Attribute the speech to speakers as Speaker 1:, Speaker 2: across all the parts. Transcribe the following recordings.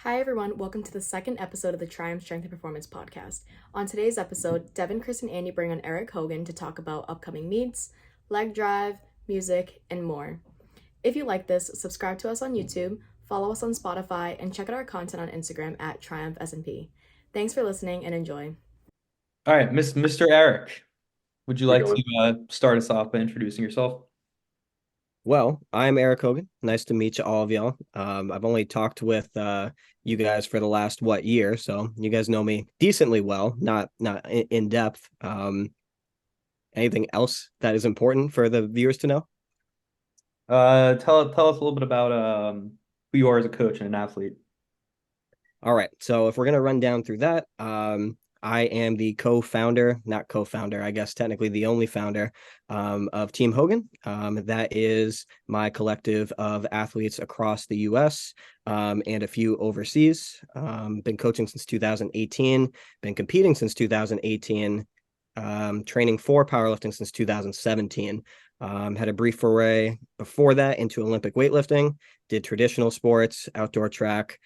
Speaker 1: Hi, everyone. Welcome to the second episode of the Triumph Strength and Performance podcast. On today's episode, Devan, Chris, and Andy bring on Erik Hogan to talk about upcoming meets, leg drive, music, and more. If you like this, subscribe to us on YouTube, follow us on Spotify, and check out our content on Instagram at Triumph S&P. Thanks for listening and enjoy.
Speaker 2: All right, Mr. Eric, would you
Speaker 3: We
Speaker 2: like
Speaker 3: going?
Speaker 2: to start us off by introducing yourself?
Speaker 4: Well, I'm Erik Hogan. Nice to meet you, all of y'all. I've only talked with you guys for the last year, so you guys know me decently well, not in depth. Anything else that is important for the viewers to know?
Speaker 2: Tell us a little bit about who you are as a coach and an athlete.
Speaker 4: All right, so if we're gonna run down through that, I am the co-founder, not co-founder, I guess technically the only founder of Team Hogan. That is my collective of athletes across the US and a few overseas. Been coaching since 2018, been competing since 2018, training for powerlifting since 2017. Had a brief foray before that into Olympic weightlifting, did traditional sports, outdoor track,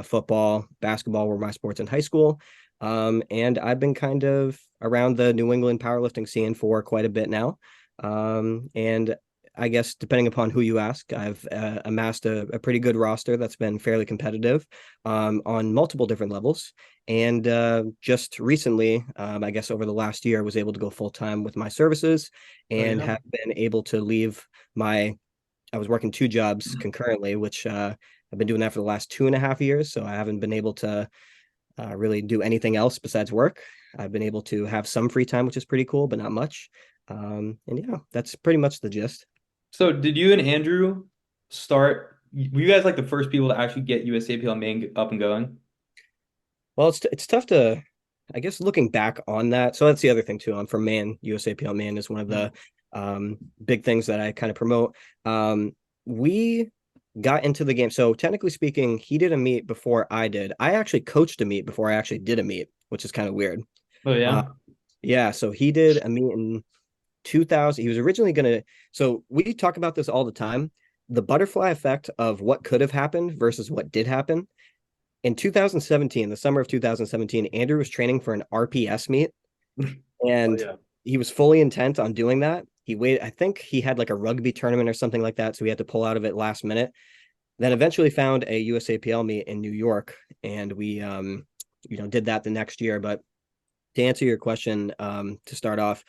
Speaker 4: football, basketball were my sports in high school. And I've been kind of around the New England powerlifting scene for quite a bit now. And I guess depending upon who you ask, I've amassed a pretty good roster that's been fairly competitive on multiple different levels. And just recently, I guess over the last year, I was able to go full time with my services
Speaker 2: Oh
Speaker 4: and
Speaker 2: yeah.
Speaker 4: have been able to leave I was working two jobs concurrently, which I've been doing that for the last 2.5 years. So I haven't been able to really do anything else besides work. I've been able to have some free time, which is pretty cool, but not much. And yeah, that's pretty much the gist.
Speaker 2: So did you and Andrew start? Were you guys like the first people to actually get USAPL main up and going?
Speaker 4: Well, it's tough to, I guess, looking back on that. So that's the other thing too. I'm from Man. USAPL Man is one of the big things that I kind of promote. We got into the game. So technically speaking, he did a meet before I did. I actually coached a meet before I actually did a meet, which is kind of weird.
Speaker 2: Oh
Speaker 4: Uh,
Speaker 2: yeah.
Speaker 4: yeah, so he did a meet in 2000. He was originally going to, so we talk about this all the time, the butterfly effect of what could have happened versus what did happen. In 2017, the summer of 2017, Andrew was training for an RPS meet
Speaker 3: Oh
Speaker 4: and
Speaker 3: yeah.
Speaker 4: he was fully intent on doing that. He waited, I think he had like a rugby tournament or something like that. So he had to pull out of it last minute. Then eventually found a USAPL meet in New York, and we did that the next year. But to answer your question, to start off,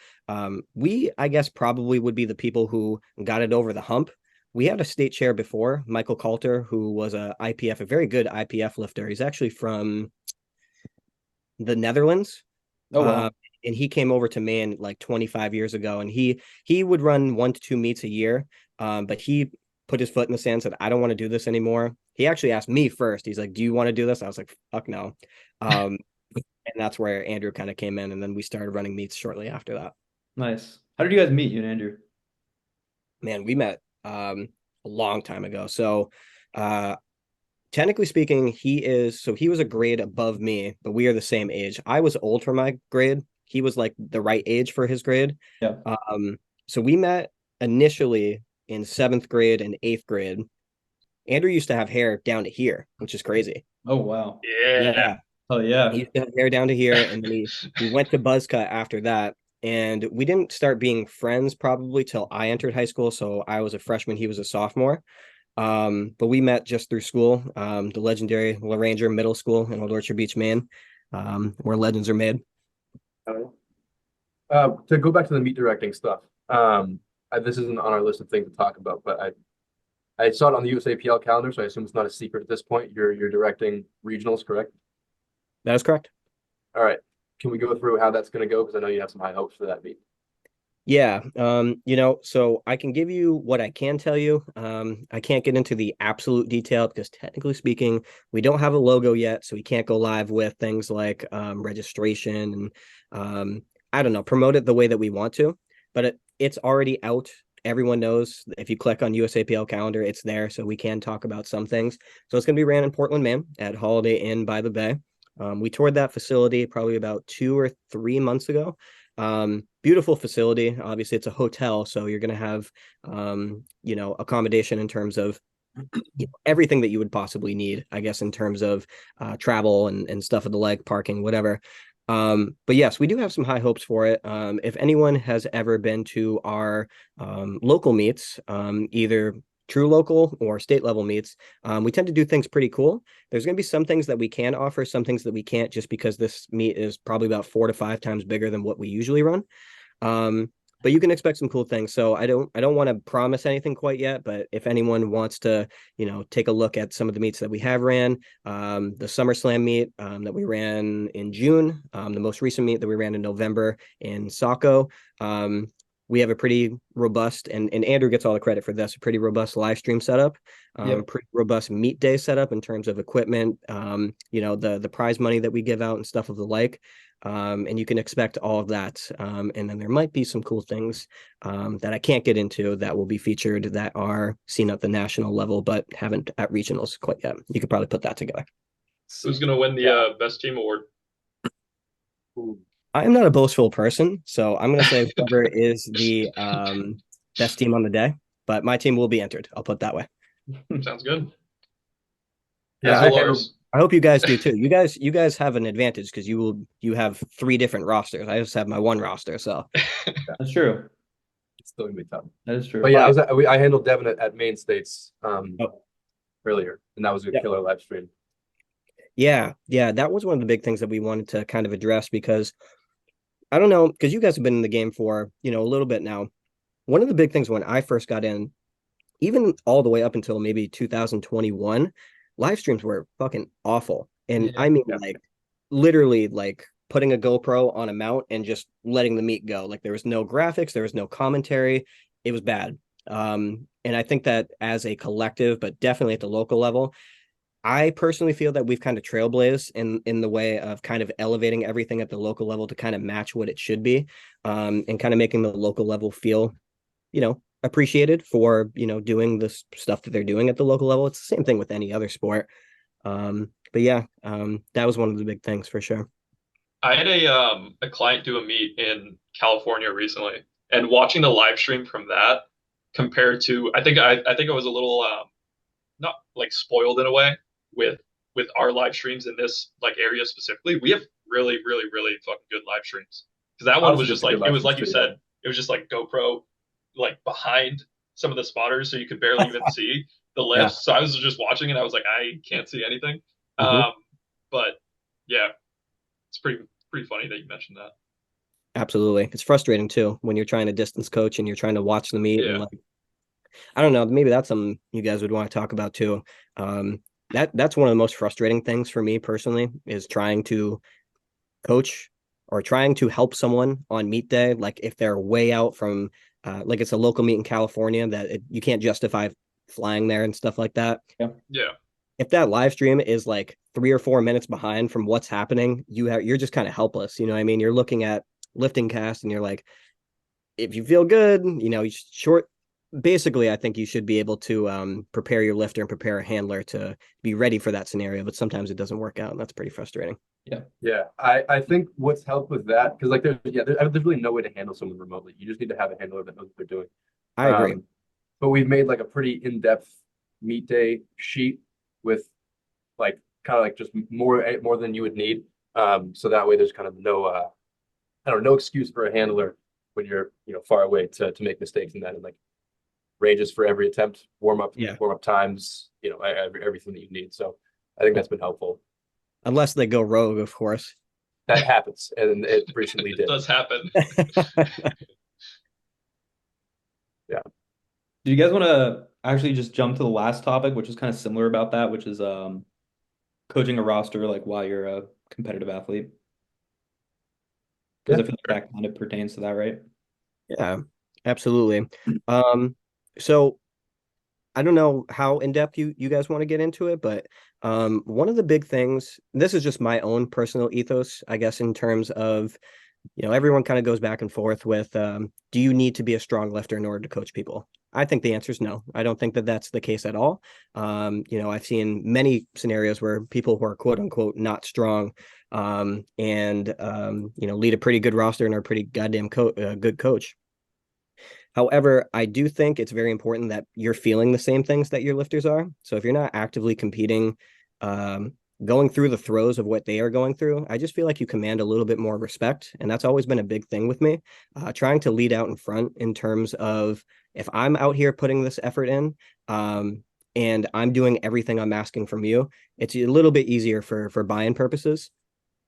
Speaker 4: we I guess probably would be the people who got it over the hump. We had a state chair before, Michael Coulter, who was a IPF, a very good IPF lifter. He's actually from the Netherlands.
Speaker 2: Oh
Speaker 4: Uh,
Speaker 2: wow.
Speaker 4: and he came over to Man like 25 years ago, and he would run 1 to 2 meets a year. But he put his foot in the sand, said, "I don't want to do this anymore." He actually asked me first. He's like, "Do you want to do this?" I was like, "Fuck no." Um, and that's where Andrew kind of came in, and then we started running meets shortly after that.
Speaker 2: Nice. How did you guys meet, you and Andrew?
Speaker 4: Man, we met a long time ago. So, uh, technically speaking, he was a grade above me, but we are the same age. I was old for my grade. He was like the right age for his grade.
Speaker 2: Yeah.
Speaker 4: So we met initially in seventh grade and eighth grade. Andrew used to have hair down to here, which is crazy.
Speaker 2: Oh wow.
Speaker 3: Yeah.
Speaker 4: Yeah,
Speaker 2: Oh
Speaker 4: he
Speaker 2: yeah.
Speaker 4: used to have hair down to here, and then he went to buzz cut after that. And we didn't start being friends probably till I entered high school. So I was a freshman, he was a sophomore. But we met just through school, the legendary La Ranger Middle School in Old Orchard Beach, Maine, where legends are made.
Speaker 3: To go back to the meat directing stuff, this isn't on our list of things to talk about, but I saw it on the USAPL calendar, so I assume it's not a secret at this point. You're directing regionals, correct?
Speaker 4: That is correct.
Speaker 3: All right. Can we go through how that's going to go? Because I know you have some high hopes for that meet.
Speaker 4: Yeah. So I can give you what I can tell you. I can't get into the absolute detail because technically speaking, we don't have a logo yet, so we can't go live with things like registration and I don't know, promote it the way that we want to. But it's already out. Everyone knows if you click on USAPL calendar, it's there, so we can talk about some things. So it's going to be ran in Portland, man, at Holiday Inn by the Bay. We toured that facility probably about 2 or 3 months ago. Beautiful facility. Obviously, it's a hotel, so you're going to have, accommodation in terms of everything that you would possibly need, I guess, in terms of travel and stuff of the like, parking, whatever. But yes, we do have some high hopes for it. If anyone has ever been to our local meets, either true local or state level meets, we tend to do things pretty cool. There's going to be some things that we can offer, some things that we can't, just because this meet is probably about 4 to 5 times bigger than what we usually run. But you can expect some cool things. So I don't want to promise anything quite yet, but if anyone wants to, take a look at some of the meets that we have ran, the SummerSlam meet that we ran in June, the most recent meet that we ran in November in Saco, we have a pretty robust, and Andrew gets all the credit for this, a pretty robust live stream setup, pretty robust meet day setup in terms of equipment, the prize money that we give out and stuff of the like. And you can expect all of that. And then there might be some cool things that I can't get into that will be featured that are seen at the national level, but haven't at regionals quite yet. You could probably put that together.
Speaker 5: Who's going to win the best team award?
Speaker 4: I am not a boastful person, so I'm going to say whoever is the best team on the day, but my team will be entered. I'll put it that way.
Speaker 5: Sounds good.
Speaker 4: Yeah, I hope you guys do too. You guys have an advantage because you have 3 different rosters. I just have my one roster, so
Speaker 2: That's true.
Speaker 3: It's still gonna be tough.
Speaker 2: That is true.
Speaker 3: But yeah, I handled Devin at Main States earlier, and that was a killer live stream.
Speaker 4: Yeah, that was one of the big things that we wanted to kind of address, because I don't know, because you guys have been in the game for, a little bit now. One of the big things when I first got in, even all the way up until maybe 2021, live streams were fucking awful. And I mean, like, literally, like, putting a GoPro on a mount and just letting the meat go. Like, there was no graphics, there was no commentary. It was bad. And I think that as a collective, but definitely at the local level, I personally feel that we've kind of trailblazed in the way of kind of elevating everything at the local level to kind of match what it should be, and kind of making the local level feel, appreciated for, doing the stuff that they're doing at the local level. It's the same thing with any other sport. But yeah, that was one of the big things for sure.
Speaker 5: I had a client do a meet in California recently, and watching the live stream from that compared to, I think I was a little not like spoiled in a way with our live streams in this like area specifically. We have really, really, really fucking good live streams, because that one was just like, it was like you said, it was just like GoPro like behind some of the spotters, so you could barely even see the lifts. So I was just watching it, I was like, I can't see anything. But yeah, it's pretty funny that you mentioned that. Absolutely.
Speaker 4: It's frustrating too when you're trying to distance coach and you're trying to watch the meet. And like, I don't know, maybe that's something you guys would want to talk about too. That's one of the most frustrating things for me personally, is trying to coach or trying to help someone on meet day. Like, if they're way out from, like, it's a local meet in California that you can't justify flying there and stuff like that.
Speaker 5: Yeah.
Speaker 4: If that live stream is like 3 or 4 minutes behind from what's happening, you're just kind of helpless. You know what I mean? You're looking at lifting cast and you're like, if you feel good, basically, I think you should be able to prepare your lifter and prepare a handler to be ready for that scenario, but sometimes it doesn't work out, and that's pretty frustrating.
Speaker 3: Yeah. I think what's helped with that, because like there's really no way to handle someone remotely. You just need to have a handler that knows what they're doing.
Speaker 4: I agree.
Speaker 3: But we've made like a pretty in-depth meet day sheet with like kind of like just more than you would need. So that way there's kind of no excuse for a handler when you're far away to make mistakes in that, and like ranges for every attempt, warm up times, everything that you need. So I think that's been helpful.
Speaker 4: Unless they go rogue, of course.
Speaker 3: That happens, and it recently did.
Speaker 5: It does happen.
Speaker 3: Yeah.
Speaker 2: Do you guys want to actually just jump to the last topic, which is kind of similar about that, which is coaching a roster like while you're a competitive athlete? Because I feel like that kind of pertains to that, right?
Speaker 4: Yeah, absolutely. So I don't know how in-depth you guys want to get into it, but one of the big things, this is just my own personal ethos, I guess, in terms of, everyone kind of goes back and forth with, do you need to be a strong lifter in order to coach people? I think the answer is no. I don't think that that's the case at all. I've seen many scenarios where people who are quote unquote not strong, lead a pretty good roster and are a pretty goddamn good coach. However, I do think it's very important that you're feeling the same things that your lifters are. So if you're not actively competing, um, going through the throes of what they are going through, I just feel like you command a little bit more respect. And that's always been a big thing with me. Trying to lead out in front in terms of if I'm out here putting this effort in, and I'm doing everything I'm asking from you, it's a little bit easier for buy-in purposes.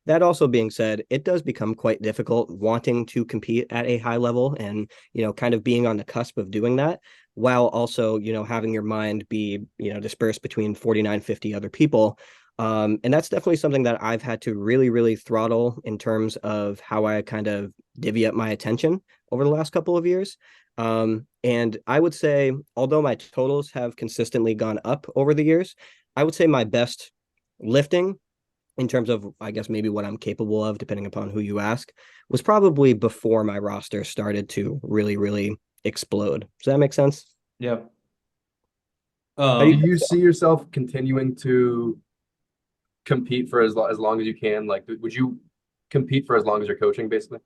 Speaker 4: That also being said, it does become quite difficult wanting to compete at a high level and, kind of being on the cusp of doing that while also, having your mind be, dispersed between 49, 50 other people. And that's definitely something that I've had to really, really throttle in terms of how I kind of divvy up my attention over the last couple of years. And I would say, although my totals have consistently gone up over the years, I would say my best lifting in terms of, I guess, maybe what I'm capable of, depending upon who you ask, was probably before my roster started to really, really explode. Does that make sense?
Speaker 2: Yeah.
Speaker 4: How do
Speaker 3: Do
Speaker 4: you,
Speaker 3: you see yourself continuing to compete for as long as you can? Like, would you compete for as long as you're coaching, basically?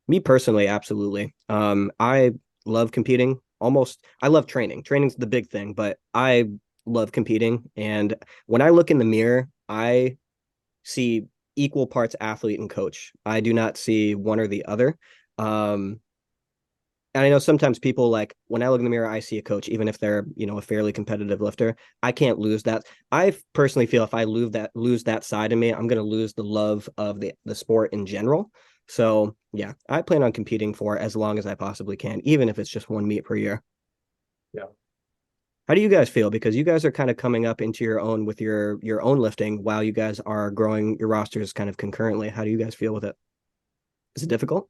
Speaker 4: me personally, absolutely. I love competing. I love training. Training's the big thing, but I love competing. And when I look in the mirror, I see equal parts athlete and coach. I do not see one or the other. Um, and I know sometimes people like when I look in the mirror, I see a coach, even if they're, a fairly competitive lifter. I can't lose that. I personally feel if I lose that side of me, I'm gonna lose the love of the sport in general. So yeah, I plan on competing for as long as I possibly can, even if it's just one meet per year.
Speaker 3: Yeah.
Speaker 4: How do you guys feel? Because you guys are kind of coming up into your own with your own lifting while you guys are growing your rosters kind of concurrently. How do you guys feel with it? Is it difficult?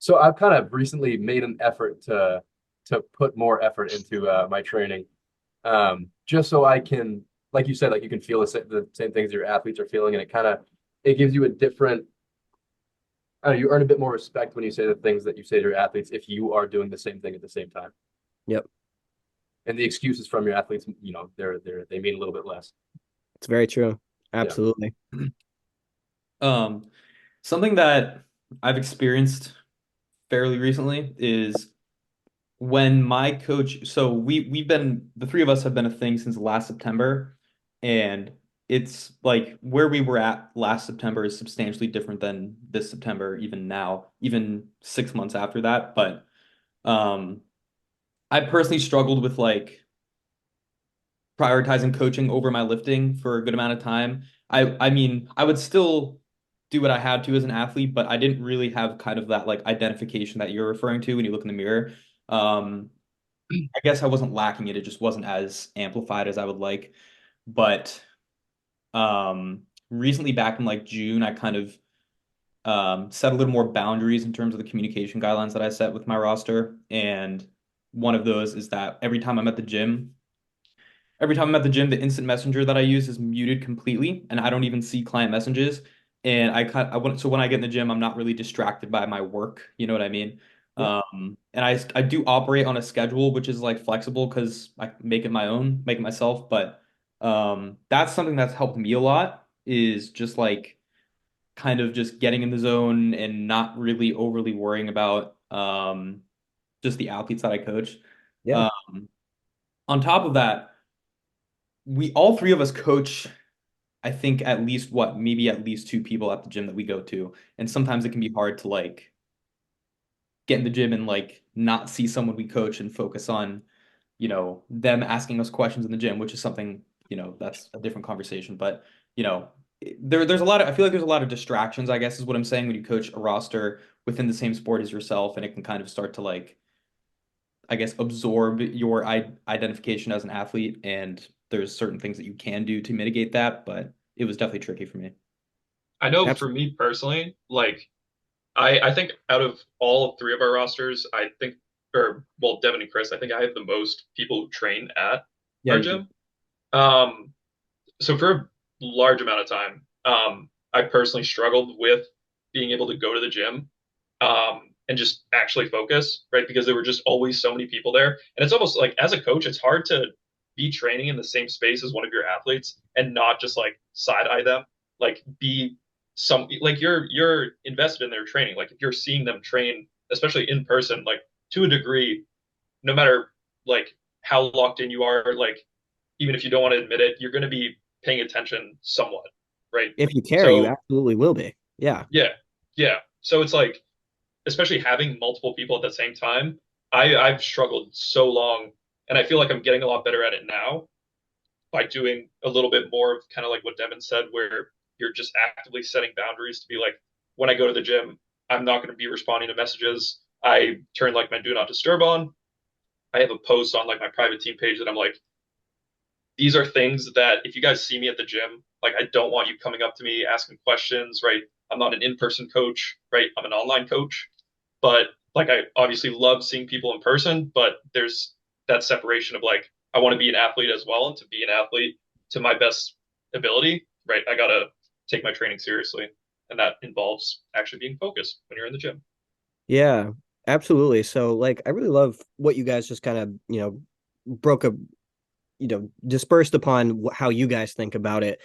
Speaker 3: So I've kind of recently made an effort to put more effort into my training, just so I can, like you said, like you can feel the same things your athletes are feeling, and it gives you a different. I don't know, you earn a bit more respect when you say the things that you say to your athletes if you are doing the same thing at the same time.
Speaker 4: Yep.
Speaker 3: And the excuses from your athletes, they mean a little bit less.
Speaker 4: It's very true.
Speaker 3: Yeah.
Speaker 4: Absolutely.
Speaker 2: Something that I've experienced fairly recently is when my coach, so we've been the three of us have been a thing since last September, and it's like where we were at last September is substantially different than this September, even now, even 6 months after that. But um I personally struggled with like prioritizing coaching over my lifting for a good amount of time. I mean, I would still do what I had to as an athlete, but I didn't really have kind of that like identification that you're referring to when you look in the mirror. Um, I guess I wasn't lacking it. It just wasn't as amplified as I would like. But recently back in like June, I kind of set a little more boundaries in terms of the communication guidelines that I set with my roster. And one of those is that every time I'm at the gym, the instant messenger that I use is muted completely, and I don't even see client messages. And I want so when I get in the gym, I'm not really distracted by my work. You know what I mean?
Speaker 3: Yeah.
Speaker 2: And I do operate on a schedule which is like flexible because I make it my own, make it myself. But that's something that's helped me a lot is just like kind of just getting in the zone and not really overly worrying about just the athletes that I coach.
Speaker 4: Yeah.
Speaker 2: Um, on top of that we all three of us coach, I think at least maybe at least two people at the gym that we go to. And sometimes it can be hard to like get in the gym and like not see someone we coach and focus on, them asking us questions in the gym, which is something, that's a different conversation. But, there's a lot of I feel like there's a lot of distractions, I guess is what I'm saying when you coach a roster within the same sport as yourself, and it can kind of start to like I guess, absorb your identification as an athlete. And there's certain things that you can do to mitigate that, but it was definitely tricky for me.
Speaker 5: I know for
Speaker 4: Absolutely.
Speaker 5: me personally, like I think out of all three of our rosters, I think, or well, Devin and Chris, I think I have the most people who train at
Speaker 2: Yeah,
Speaker 5: our
Speaker 2: you do.
Speaker 5: gym. Um, so for a large amount of time, I personally struggled with being able to go to the gym, and just actually focus, right? Because there were just always so many people there. And it's almost like as a coach, it's hard to be training in the same space as one of your athletes and not just like side eye them, like be some like you're invested in their training. Like if you're seeing them train especially in person, like to a degree, no matter like how locked in you are, like even if you don't want to admit it, you're going to be paying attention somewhat, right?
Speaker 4: If you care, you
Speaker 5: So
Speaker 4: absolutely will be. Yeah.
Speaker 5: yeah, yeah. So it's like, especially having multiple people at the same time, I've struggled so long, and I feel like I'm getting a lot better at it now by doing a little bit more of kind of like what Devin said, where you're just actively setting boundaries to be like, when I go to the gym, I'm not going to be responding to messages. I turn like my do not disturb on. I have a post on like my private team page that I'm like, these are things that if you guys see me at the gym, like I don't want you coming up to me asking questions, right? I'm not an in-person coach, right? I'm an online coach. But like I obviously love seeing people in person, but there's that separation of like I want to be an athlete as well, and to be an athlete to my best ability, right? I gotta take my training seriously. And that involves actually being focused when you're in the gym.
Speaker 4: Yeah, absolutely. So like I really love what you guys just kind of, broke a dispersed upon how you guys think about it.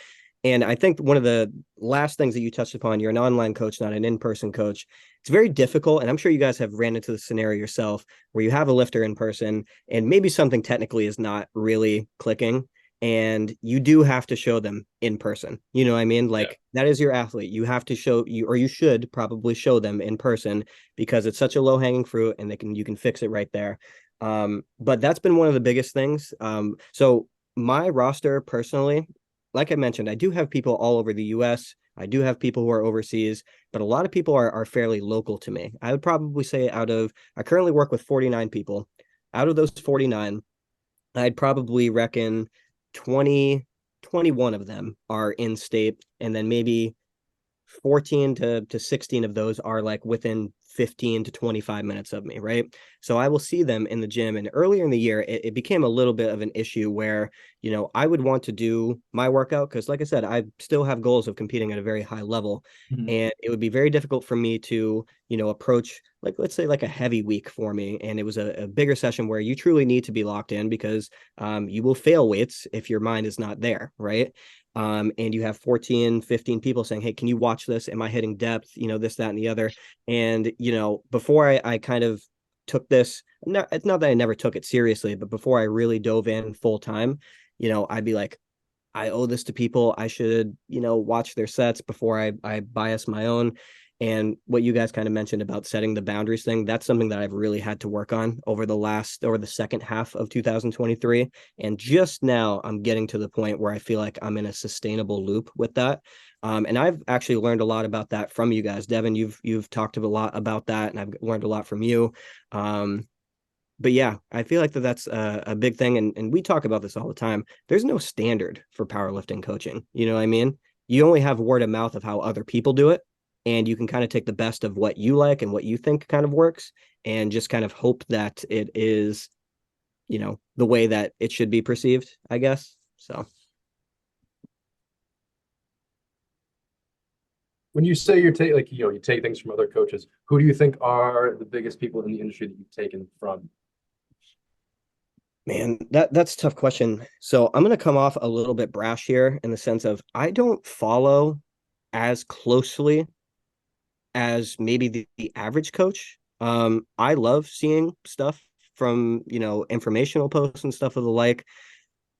Speaker 4: And I think one of the last things that you touched upon, you're an online coach, not an in-person coach. It's very difficult. And I'm sure you guys have ran into the scenario yourself where you have a lifter in person and maybe something technically is not really clicking. And you do have to show them in person. You know what I mean?
Speaker 5: Yeah.
Speaker 4: Like that is your athlete. You have to show you, or you should probably show them in person because it's such a low hanging fruit and you can fix it right there. But that's been one of the biggest things. So my roster personally, like I mentioned, I do have people all over the US. I do have people who are overseas, but a lot of people are fairly local to me. I would probably say I currently work with 49 people. Out of those 49, I'd probably reckon 20, 21 of them are in state, and then maybe 14 to 16 of those are like within 15 to 25 minutes of me, right? So I will see them in the gym. And earlier in the year, it became a little bit of an issue where, I would want to do my workout because, like I said, I still have goals of competing at a very high level.
Speaker 2: Mhm.
Speaker 4: And it would be very difficult for me to, approach, like, let's say, like a heavy week for me. And it was a bigger session where you truly need to be locked in because you will fail weights if your mind is not there, right? And you have 14, 15 people saying, hey, can you watch this? Am I hitting depth? This, that, and the other. And, before I kind of took this, it's not that I never took it seriously, but before I really dove in full time, I'd be like, I owe this to people. I should, watch their sets before I bias my own. And what you guys kind of mentioned about setting the boundaries thing, that's something that I've really had to work on over the second half of 2023. And just now I'm getting to the point where I feel like I'm in a sustainable loop with that. And I've actually learned a lot about that from you guys. Devin, you've talked a lot about that, and I've learned a lot from you. But yeah, I feel like that's a big thing. And we talk about this all the time. There's no standard for powerlifting coaching. You know what I mean? You only have word of mouth of how other people do it. And you can kind of take the best of what you like and what you think kind of works and just kind of hope that it is, the way that it should be perceived, I guess. So.
Speaker 3: When you say you take things from other coaches, who do you think are the biggest people in the industry that you've taken from?
Speaker 4: Man, that's a tough question. So I'm going to come off a little bit brash here in the sense of I don't follow as closely as maybe the average coach. I love seeing stuff from, informational posts and stuff of the like.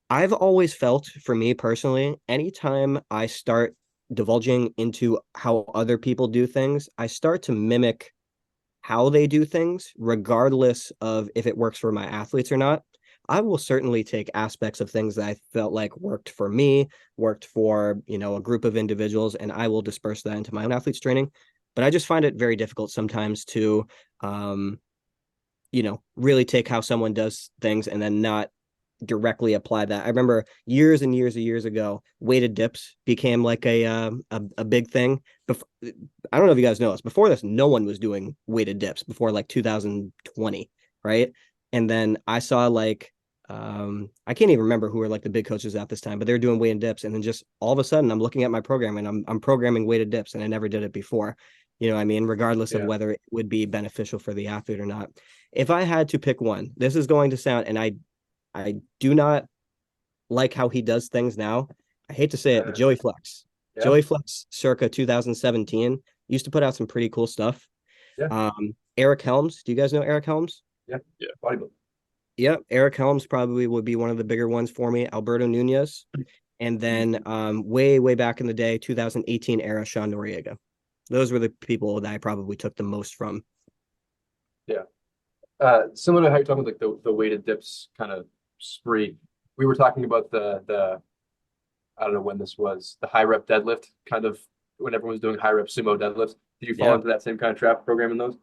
Speaker 4: I've always felt, for me personally, anytime I start divulging into how other people do things, I start to mimic how they do things, regardless of if it works for my athletes or not. I will certainly take aspects of things that I felt like worked for me, worked for, a group of individuals, and I will disperse that into my own athletes training. But I just find it very difficult sometimes to, really take how someone does things and then not directly apply that. I remember years and years and years ago, weighted dips became like a big thing. I don't know if you guys know this. Before this, no one was doing weighted dips before like 2020, right? And then I saw like I can't even remember who were like the big coaches at this time, but they're doing weighted dips, and then just all of a sudden I'm looking at my program and I'm programming weighted dips, and I never did it before. You know what I mean? Regardless of whether it would be beneficial for the athlete or not. If I had to pick one, this is going to sound, and I do not like how he does things now. I hate to say it, but Joey Flex.
Speaker 3: Yeah.
Speaker 4: Joey Flex circa 2017 used to put out some pretty cool stuff.
Speaker 3: Yeah.
Speaker 4: Eric Helms. Do you guys know Eric Helms?
Speaker 3: Yeah.
Speaker 5: Yeah.
Speaker 3: Bodybuilding.
Speaker 4: Yep, Eric Helms probably would be one of the bigger ones for me. Alberto Nunez, and then way back in the day, 2018 era, Sean Noriega. Those were the people that I probably took the most from.
Speaker 3: Yeah. Similar to how you're talking about like the weighted dips kind of spree. We were talking about the I don't know when this was, the high rep deadlift kind of when everyone was doing high rep sumo deadlifts. Did you fall
Speaker 4: Yeah.
Speaker 3: into that same kind of trap program in those?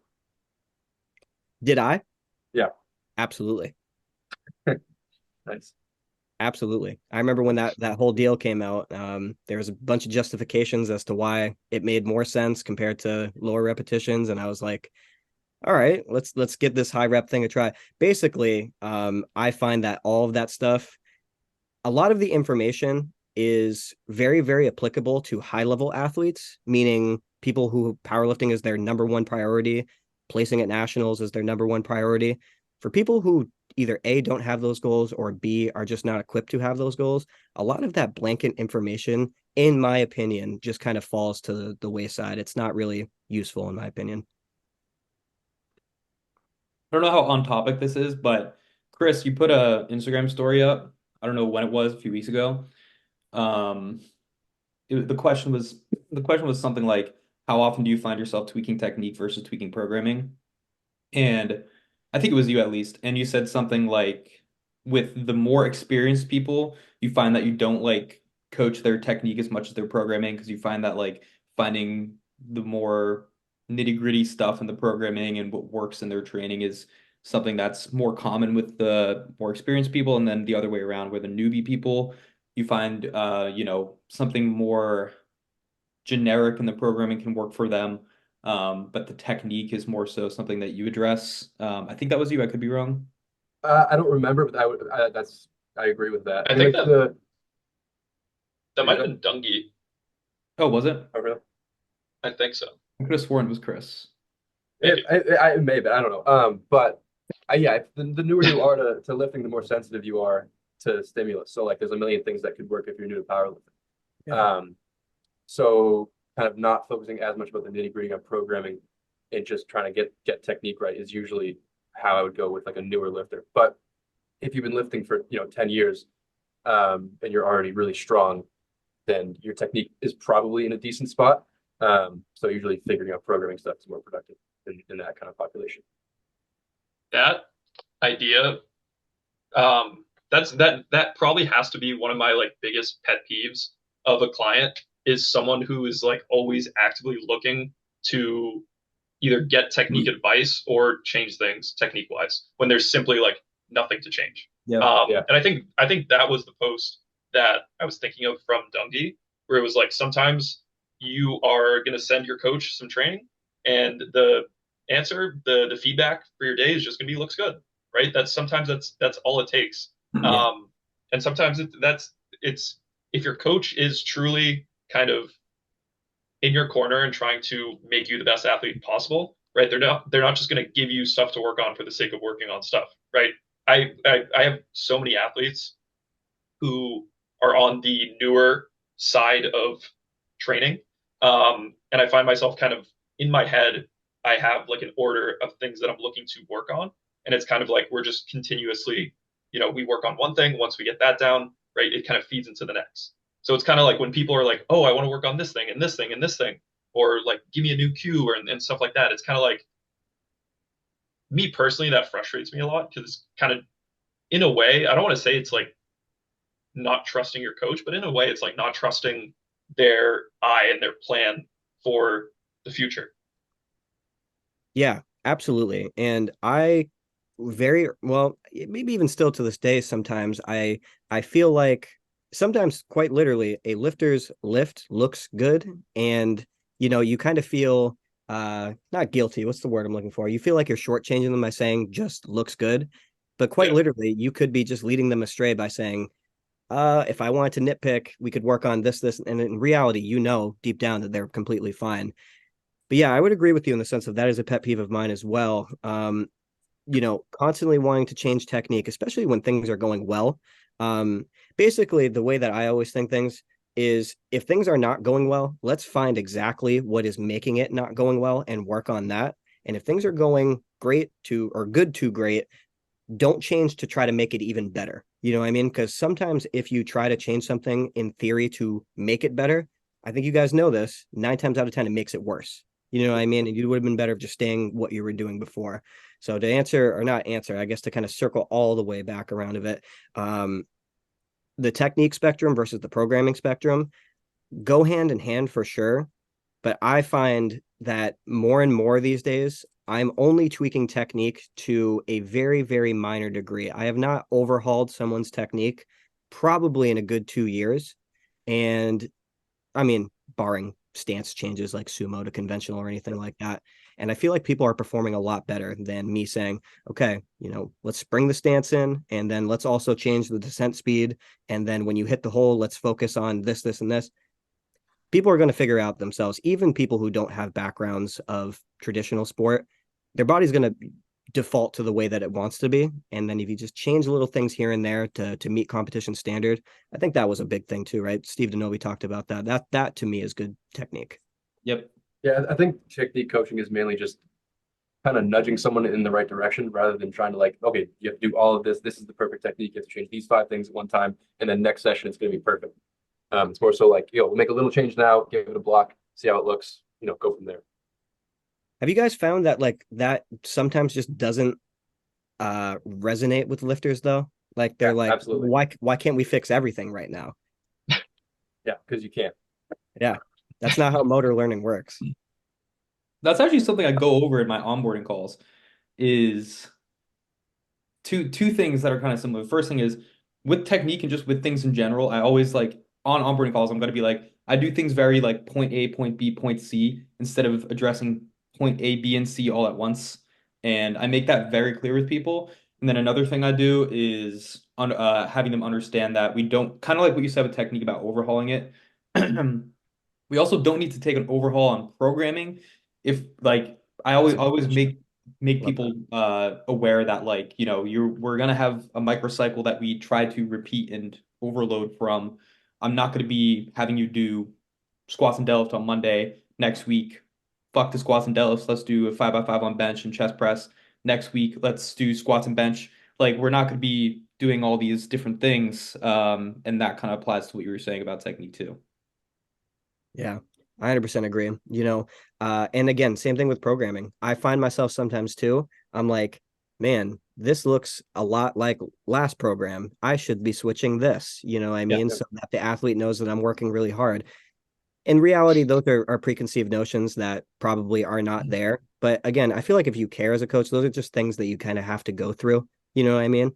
Speaker 4: Did I?
Speaker 3: Yeah.
Speaker 4: Absolutely.
Speaker 3: Nice.
Speaker 4: Absolutely. I remember when that whole deal came out, there was a bunch of justifications as to why it made more sense compared to lower repetitions. And I was like, all right, let's get this high rep thing a try. Basically, I find that all of that stuff, a lot of the information is very applicable to high level athletes, meaning people who powerlifting is their number one priority, placing at nationals is their number one priority. For people who either A, don't have those goals, or B, are just not equipped to have those goals, a lot of that blanket information, in my opinion, just kind of falls to the wayside. It's not really useful, in my opinion.
Speaker 2: I don't know how on topic this is, but Chris, you put a Instagram story up. I don't know when it was, a few weeks ago. Um, the question was something like, how often do you find yourself tweaking technique versus tweaking programming? And I think it was you at least. And you said something like, with the more experienced people, you find that you don't like coach their technique as much as their programming because you find that like finding the more nitty-gritty stuff in the programming and what works in their training is something that's more common with the more experienced people, and then the other way around, where the newbie people, you find something more generic in the programming can work for them. But the technique is more so something that you address. I think that was you. I could be wrong.
Speaker 3: I don't remember, but I agree with that.
Speaker 5: I
Speaker 3: mean,
Speaker 5: think
Speaker 3: like
Speaker 5: that might have been Dungy.
Speaker 2: Oh, was it?
Speaker 3: oh, really?
Speaker 5: I think so.
Speaker 2: I could have sworn it was Chris.
Speaker 5: Maybe.
Speaker 3: It may, but I don't know. But yeah, the newer you are to lifting, the more sensitive you are to stimulus. So like, there's a million things that could work if you're new to powerlifting.
Speaker 4: Yeah.
Speaker 3: So kind of not focusing as much about the nitty gritty on programming and just trying to get technique right is usually how I would go with like a newer lifter. But if you've been lifting for 10 years, and you're already really strong, then your technique is probably in a decent spot. So usually figuring out programming stuff is more productive in that kind of population.
Speaker 5: That idea, that probably has to be one of my like biggest pet peeves of a client, is someone who is like always actively looking to either get technique advice or change things technique wise when there's simply like nothing to change.
Speaker 2: Yeah.
Speaker 5: And I think that was the post that I was thinking of from Dungy, where it was like, sometimes you are going to send your coach some training, and the answer, the feedback for your day is just going to be, looks good, right? Sometimes that's all it takes.
Speaker 4: Yeah.
Speaker 5: And sometimes it's if your coach is truly kind of in your corner and trying to make you the best athlete possible, right? They're not just going to give you stuff to work on for the sake of working on stuff, right? I have so many athletes who are on the newer side of training, and I find myself kind of in my head, I have like an order of things that I'm looking to work on, and it's kind of like we're just continuously, we work on one thing. Once we get that down, right, it kind of feeds into the next. So it's kind of like when people are like, oh, I want to work on this thing and this thing and this thing, or like give me a new cue and stuff like that. It's kind of like, me personally, that frustrates me a lot, because it's kind of, in a way, I don't want to say it's like not trusting your coach, but in a way, it's like not trusting their eye and their plan for the future.
Speaker 4: Yeah, absolutely. And I very well, maybe even still to this day, sometimes I feel like sometimes quite literally a lifter's lift looks good, and you kind of feel not guilty. What's the word I'm looking for? You feel like you're shortchanging them by saying just looks good, but quite literally, you could be just leading them astray by saying, if I wanted to nitpick, we could work on this, and in reality, deep down that they're completely fine. But yeah, I would agree with you in the sense of that is a pet peeve of mine as well. Constantly wanting to change technique, especially when things are going well. Basically, the way that I always think things is, if things are not going well, let's find exactly what is making it not going well and work on that. And if things are going great to or good to great, don't change to try to make it even better. You know what I mean? Because sometimes if you try to change something in theory to make it better, I think you guys know this, 9 times out of 10, it makes it worse. You know what I mean? And you would have been better just staying what you were doing before. So to answer or not answer, I guess to kind of circle all the way back around of it, the technique spectrum versus the programming spectrum go hand in hand for sure. But I find that more and more these days, I'm only tweaking technique to a very, very minor degree. I have not overhauled someone's technique probably in a good 2 years. And I mean, barring stance changes like sumo to conventional or anything like that. And I feel like people are performing a lot better than me saying, okay, let's bring the stance in and then let's also change the descent speed. And then when you hit the hole, let's focus on this, this, and this. People are going to figure out themselves, even people who don't have backgrounds of traditional sport, their body's going to default to the way that it wants to be. And then if you just change little things here and there to meet competition standard, I think that was a big thing too, right? Steve Denovi talked about that. That to me is good technique.
Speaker 2: Yep.
Speaker 3: Yeah, I think technique coaching is mainly just kind of nudging someone in the right direction rather than trying to like, okay, you have to do all of this. This is the perfect technique. You have to change these 5 things at one time, and then next session it's going to be perfect. It's more so like, we'll make a little change now, give it a block, see how it looks, go from there.
Speaker 4: Have you guys found that like that sometimes just doesn't resonate with lifters though? Like they're like,
Speaker 3: absolutely.
Speaker 4: why can't we fix everything right now?
Speaker 3: Yeah, because you can't.
Speaker 4: Yeah, that's not how motor learning works.
Speaker 2: That's actually something I go over in my onboarding calls is two things that are kind of similar. The first thing is with technique and just with things in general, I always like on onboarding calls, I'm going to be like, I do things very like point A, point B, point C instead of addressing point A, B, and C all at once. And I make that very clear with people. And then another thing I do is having them understand that we don't, kind of like what you said with technique about overhauling it. We also don't need to take an overhaul on programming. If like I always make
Speaker 4: Love
Speaker 2: people
Speaker 4: that.
Speaker 2: aware that like we're gonna have a microcycle that we try to repeat and overload from. I'm not gonna be having you do squats and deadlift on Monday next week. Fuck the squats and deadlifts. Let's do a 5x5 on bench and chest press next week. Let's do squats and bench. Like we're not gonna be doing all these different things. And that kind of applies to what you were saying about technique too.
Speaker 4: Yeah, I 100% agree. And again, same thing with programming. I find myself sometimes too. I'm like, man, this looks a lot like last program. I should be switching this, I
Speaker 2: Yeah.
Speaker 4: mean, so that the athlete knows that I'm working really hard. In reality, those are preconceived notions that probably are not there. But again, I feel like if you care as a coach, those are just things that you kind of have to go through. You know what I mean?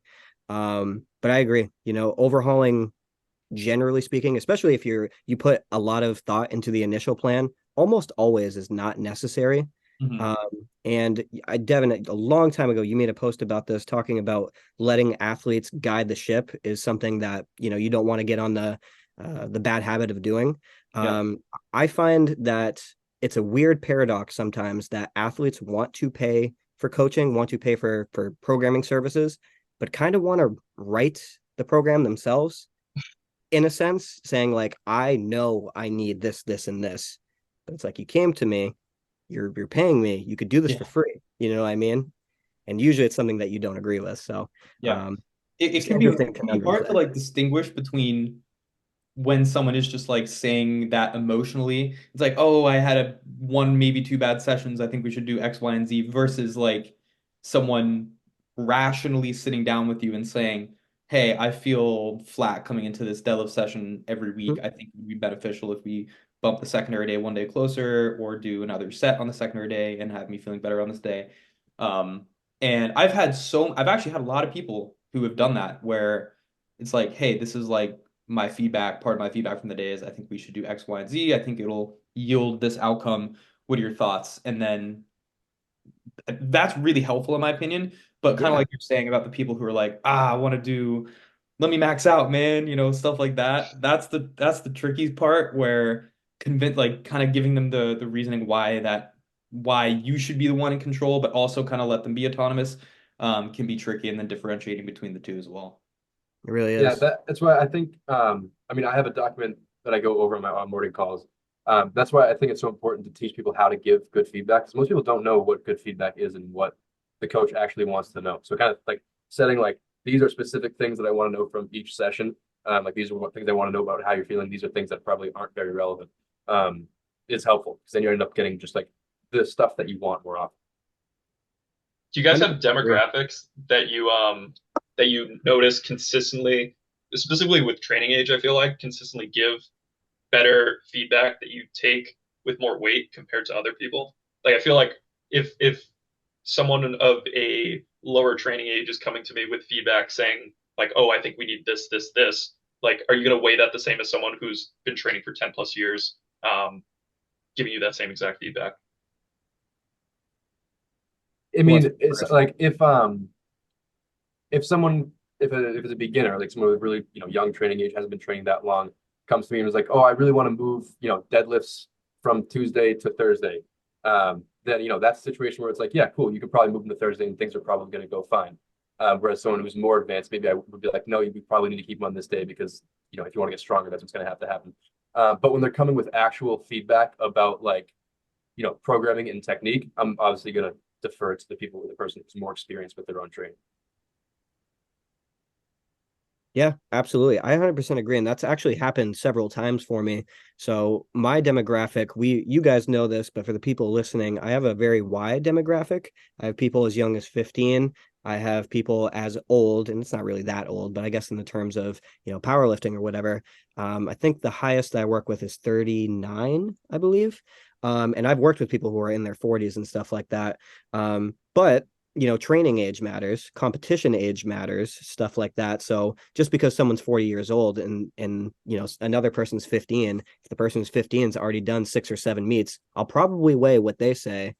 Speaker 4: But I agree, overhauling, generally speaking, especially if you put a lot of thought into the initial plan, almost always is not necessary.
Speaker 2: Mhm.
Speaker 4: And Devin, a long time ago, you made a post about this, talking about letting athletes guide the ship is something that you don't want to get on the bad habit of doing.
Speaker 2: Yeah.
Speaker 4: I find that it's a weird paradox sometimes that athletes want to pay for coaching, want to pay for programming services, but kind of want to write the program themselves in a sense, saying like, I know I need this, this, and this. But it's like, you came to me, you're paying me, you could do this
Speaker 2: Yeah.
Speaker 4: for free. You know what I mean? And usually it's something that you don't agree with. So
Speaker 2: Yeah. It
Speaker 4: just
Speaker 2: can
Speaker 4: interesting
Speaker 2: it can be
Speaker 4: conundrums
Speaker 2: hard to
Speaker 4: there.
Speaker 2: like distinguish between when someone is just like saying that emotionally. It's like, oh, I had one, maybe two bad sessions. I think we should do X, Y, and Z versus like someone rationally sitting down with you and saying, hey, I feel flat coming into this deadlift session every week. I think it would be beneficial if we bump the secondary day one day closer or do another set on the secondary day and have me feeling better on this day. Um, and I've actually had a lot of people who have done that where it's like, hey, this is like part of my feedback from the day is I think we should do X, Y, and Z. I think it'll yield this outcome. What are your thoughts? And then that's really helpful in my opinion. But kind of
Speaker 4: Yeah,
Speaker 2: like you're saying about the people who are like, I want to let me max out, man, stuff like that. That's the tricky part where convince like kind of giving them the reasoning why you should be the one in control, but also kind of let them be autonomous, can be tricky, and then differentiating between the two as well.
Speaker 4: it really
Speaker 3: Yeah,
Speaker 4: is.
Speaker 3: that's why I think I mean I have a document that I go over in my onboarding calls. That's why I think it's so important to teach people how to give good feedback, because most people don't know what good feedback is and what the coach actually wants to know. So kind of like setting like, these are specific things that I want to know from each session. Like these are what things I want to know about how you're feeling. These are things that probably aren't very relevant. Is helpful, because then you end up getting just like the stuff that you want more often.
Speaker 5: Do you guys have demographics that you notice consistently, specifically with training age, I feel like consistently give better feedback that you take with more weight compared to other people? Like I feel like if someone of a lower training age is coming to me with feedback saying like, oh, I think we need this, this, this, like, are you going to weigh that the same as someone who's been training for 10 plus years, giving you that same exact feedback?
Speaker 3: I mean, it's like if someone, if it's a beginner, like someone with really, young training age, hasn't been training that long, comes to me and is like, oh, I really want to move, deadlifts from Tuesday to Thursday. Then, that's a situation where it's like, yeah, cool, you could probably move them to Thursday and things are probably going to go fine. Whereas someone who's more advanced, maybe I would be like, no, you probably need to keep them on this day because, if you want to get stronger, that's what's going to have to happen. But when they're coming with actual feedback about like, programming and technique, I'm obviously going to defer to the person who's more experienced with their own training.
Speaker 4: Yeah, absolutely. I 100% agree. And that's actually happened several times for me. So my demographic, you guys know this, but for the people listening, I have a very wide demographic. I have people as young as 15. I have people as old, and it's not really that old, but I guess in the terms of, powerlifting or whatever, I think the highest I work with is 39, I believe. And I've worked with people who are in their 40s and stuff like that. But training age matters, competition age matters, stuff like that. So just because someone's 40 years old and another person's 15, if the person who's 15 has already done 6 or 7 meets, I'll probably weigh what they say,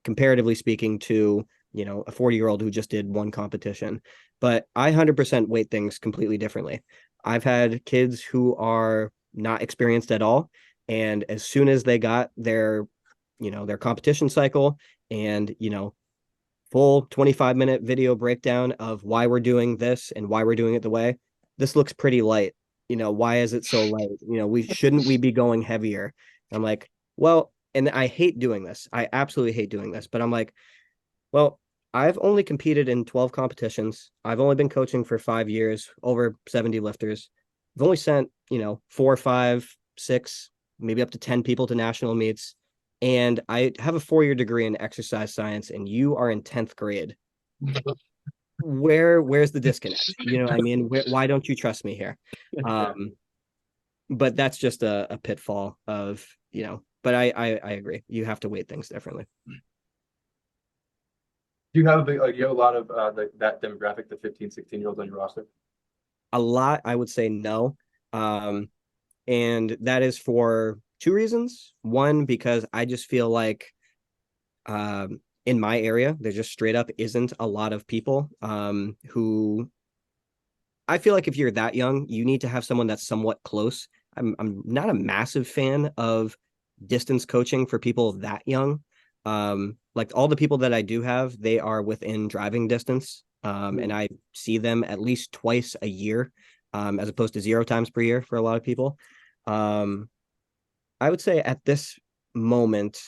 Speaker 4: comparatively speaking, to a 40-year-old who just did one competition. But I 100% weight things completely differently. I've had kids who are not experienced at all, and as soon as they got their competition cycle and full 25-minute video breakdown of why we're doing this and why we're doing it the way, this looks pretty light. Why is it so light? We be going heavier? I'm like, well, and I hate doing this. I absolutely hate doing this, but I'm like, well, I've only competed in 12 competitions. I've only been coaching for 5 years, over 70 lifters. I've only sent, 4, 5, 6, maybe up to 10 people to national meets. And I have a 4-year degree in exercise science, and you are in 10th grade. Where's the disconnect? You know what I mean? Why don't you trust me here? But that's just a pitfall of, but I agree. You have to weight things differently.
Speaker 3: Do you have a lot of that demographic, the 15, 16-year-olds on your roster?
Speaker 4: A lot, I would say no. And that is for 2 reasons. One, because I just feel like in my area, there just straight up isn't a lot of people who, I feel like if you're that young, you need to have someone that's somewhat close. I'm not a massive fan of distance coaching for people that young. Like all the people that I do have, they are within driving distance. And I see them at least twice a year, as opposed to 0 times per year for a lot of people. I would say at this moment,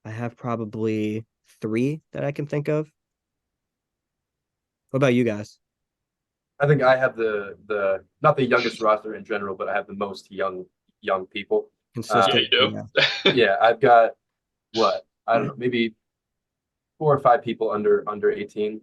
Speaker 4: I have probably 3 that I can think of. What about you guys?
Speaker 3: I think I have the not the youngest roster in general, but I have the most young people.
Speaker 4: Consistent.
Speaker 5: Yeah, you do.
Speaker 3: Yeah, I've got what, I don't know, maybe 4 or 5 people under 18.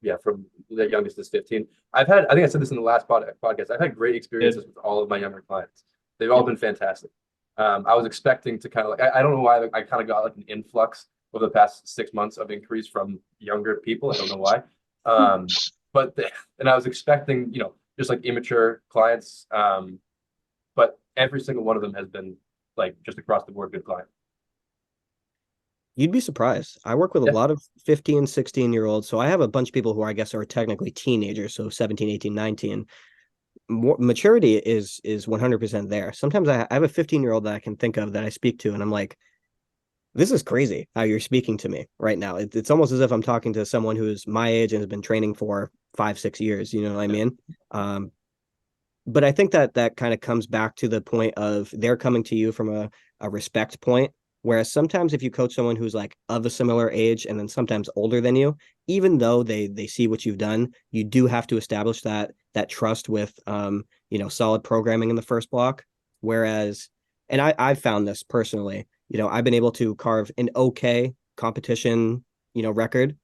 Speaker 3: Yeah, from the youngest is 15. I think I said this in the last podcast. I've had great experiences with all of my younger clients. They've all been fantastic. I was expecting to kind of like, I don't know why I kind of got like an influx over the past 6 months of increase from younger people. I don't know why. And I was expecting, just like immature clients. But every single one of them has been like just across the board good client.
Speaker 4: You'd be surprised. I work with a lot of 15, 16-year-olds. So I have a bunch of people who I guess are technically teenagers. So 17, 18, 19. Maturity is 100% there. Sometimes I have a 15-year-old that I can think of that I speak to, and I'm like, this is crazy how you're speaking to me right now. It's almost as if I'm talking to someone who's my age and has been training for 5, 6 years. You know what I mean? but I think that that kind of comes back to the point of they're coming to you from a respect point. Whereas sometimes if you coach someone who's like of a similar age and then sometimes older than you, even though they see what you've done, you do have to establish that trust with solid programming in the first block. Whereas, and I've found this personally, I've been able to carve an okay competition, record.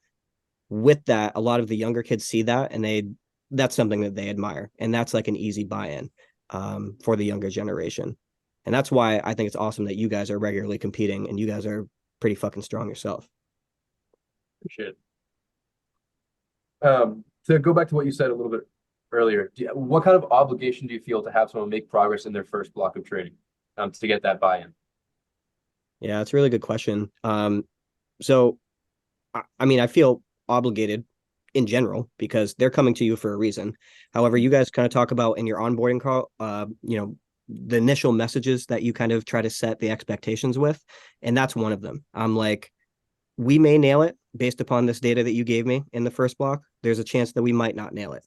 Speaker 4: With that, a lot of the younger kids see that and that's something that they admire. And that's like an easy buy-in for the younger generation. And that's why I think it's awesome that you guys are regularly competing and you guys are pretty fucking strong yourself.
Speaker 3: Appreciate it. To go back to what you said a little bit earlier, what kind of obligation do you feel to have someone make progress in their first block of training to get that buy-in?
Speaker 4: Yeah, it's a really good question. So I mean, I feel obligated in general because they're coming to you for a reason. However, you guys kind of talk about in your onboarding call, the initial messages that you kind of try to set the expectations with, and that's one of them. I'm like, we may nail it based upon this data that you gave me in the first block. There's a chance that we might not nail it.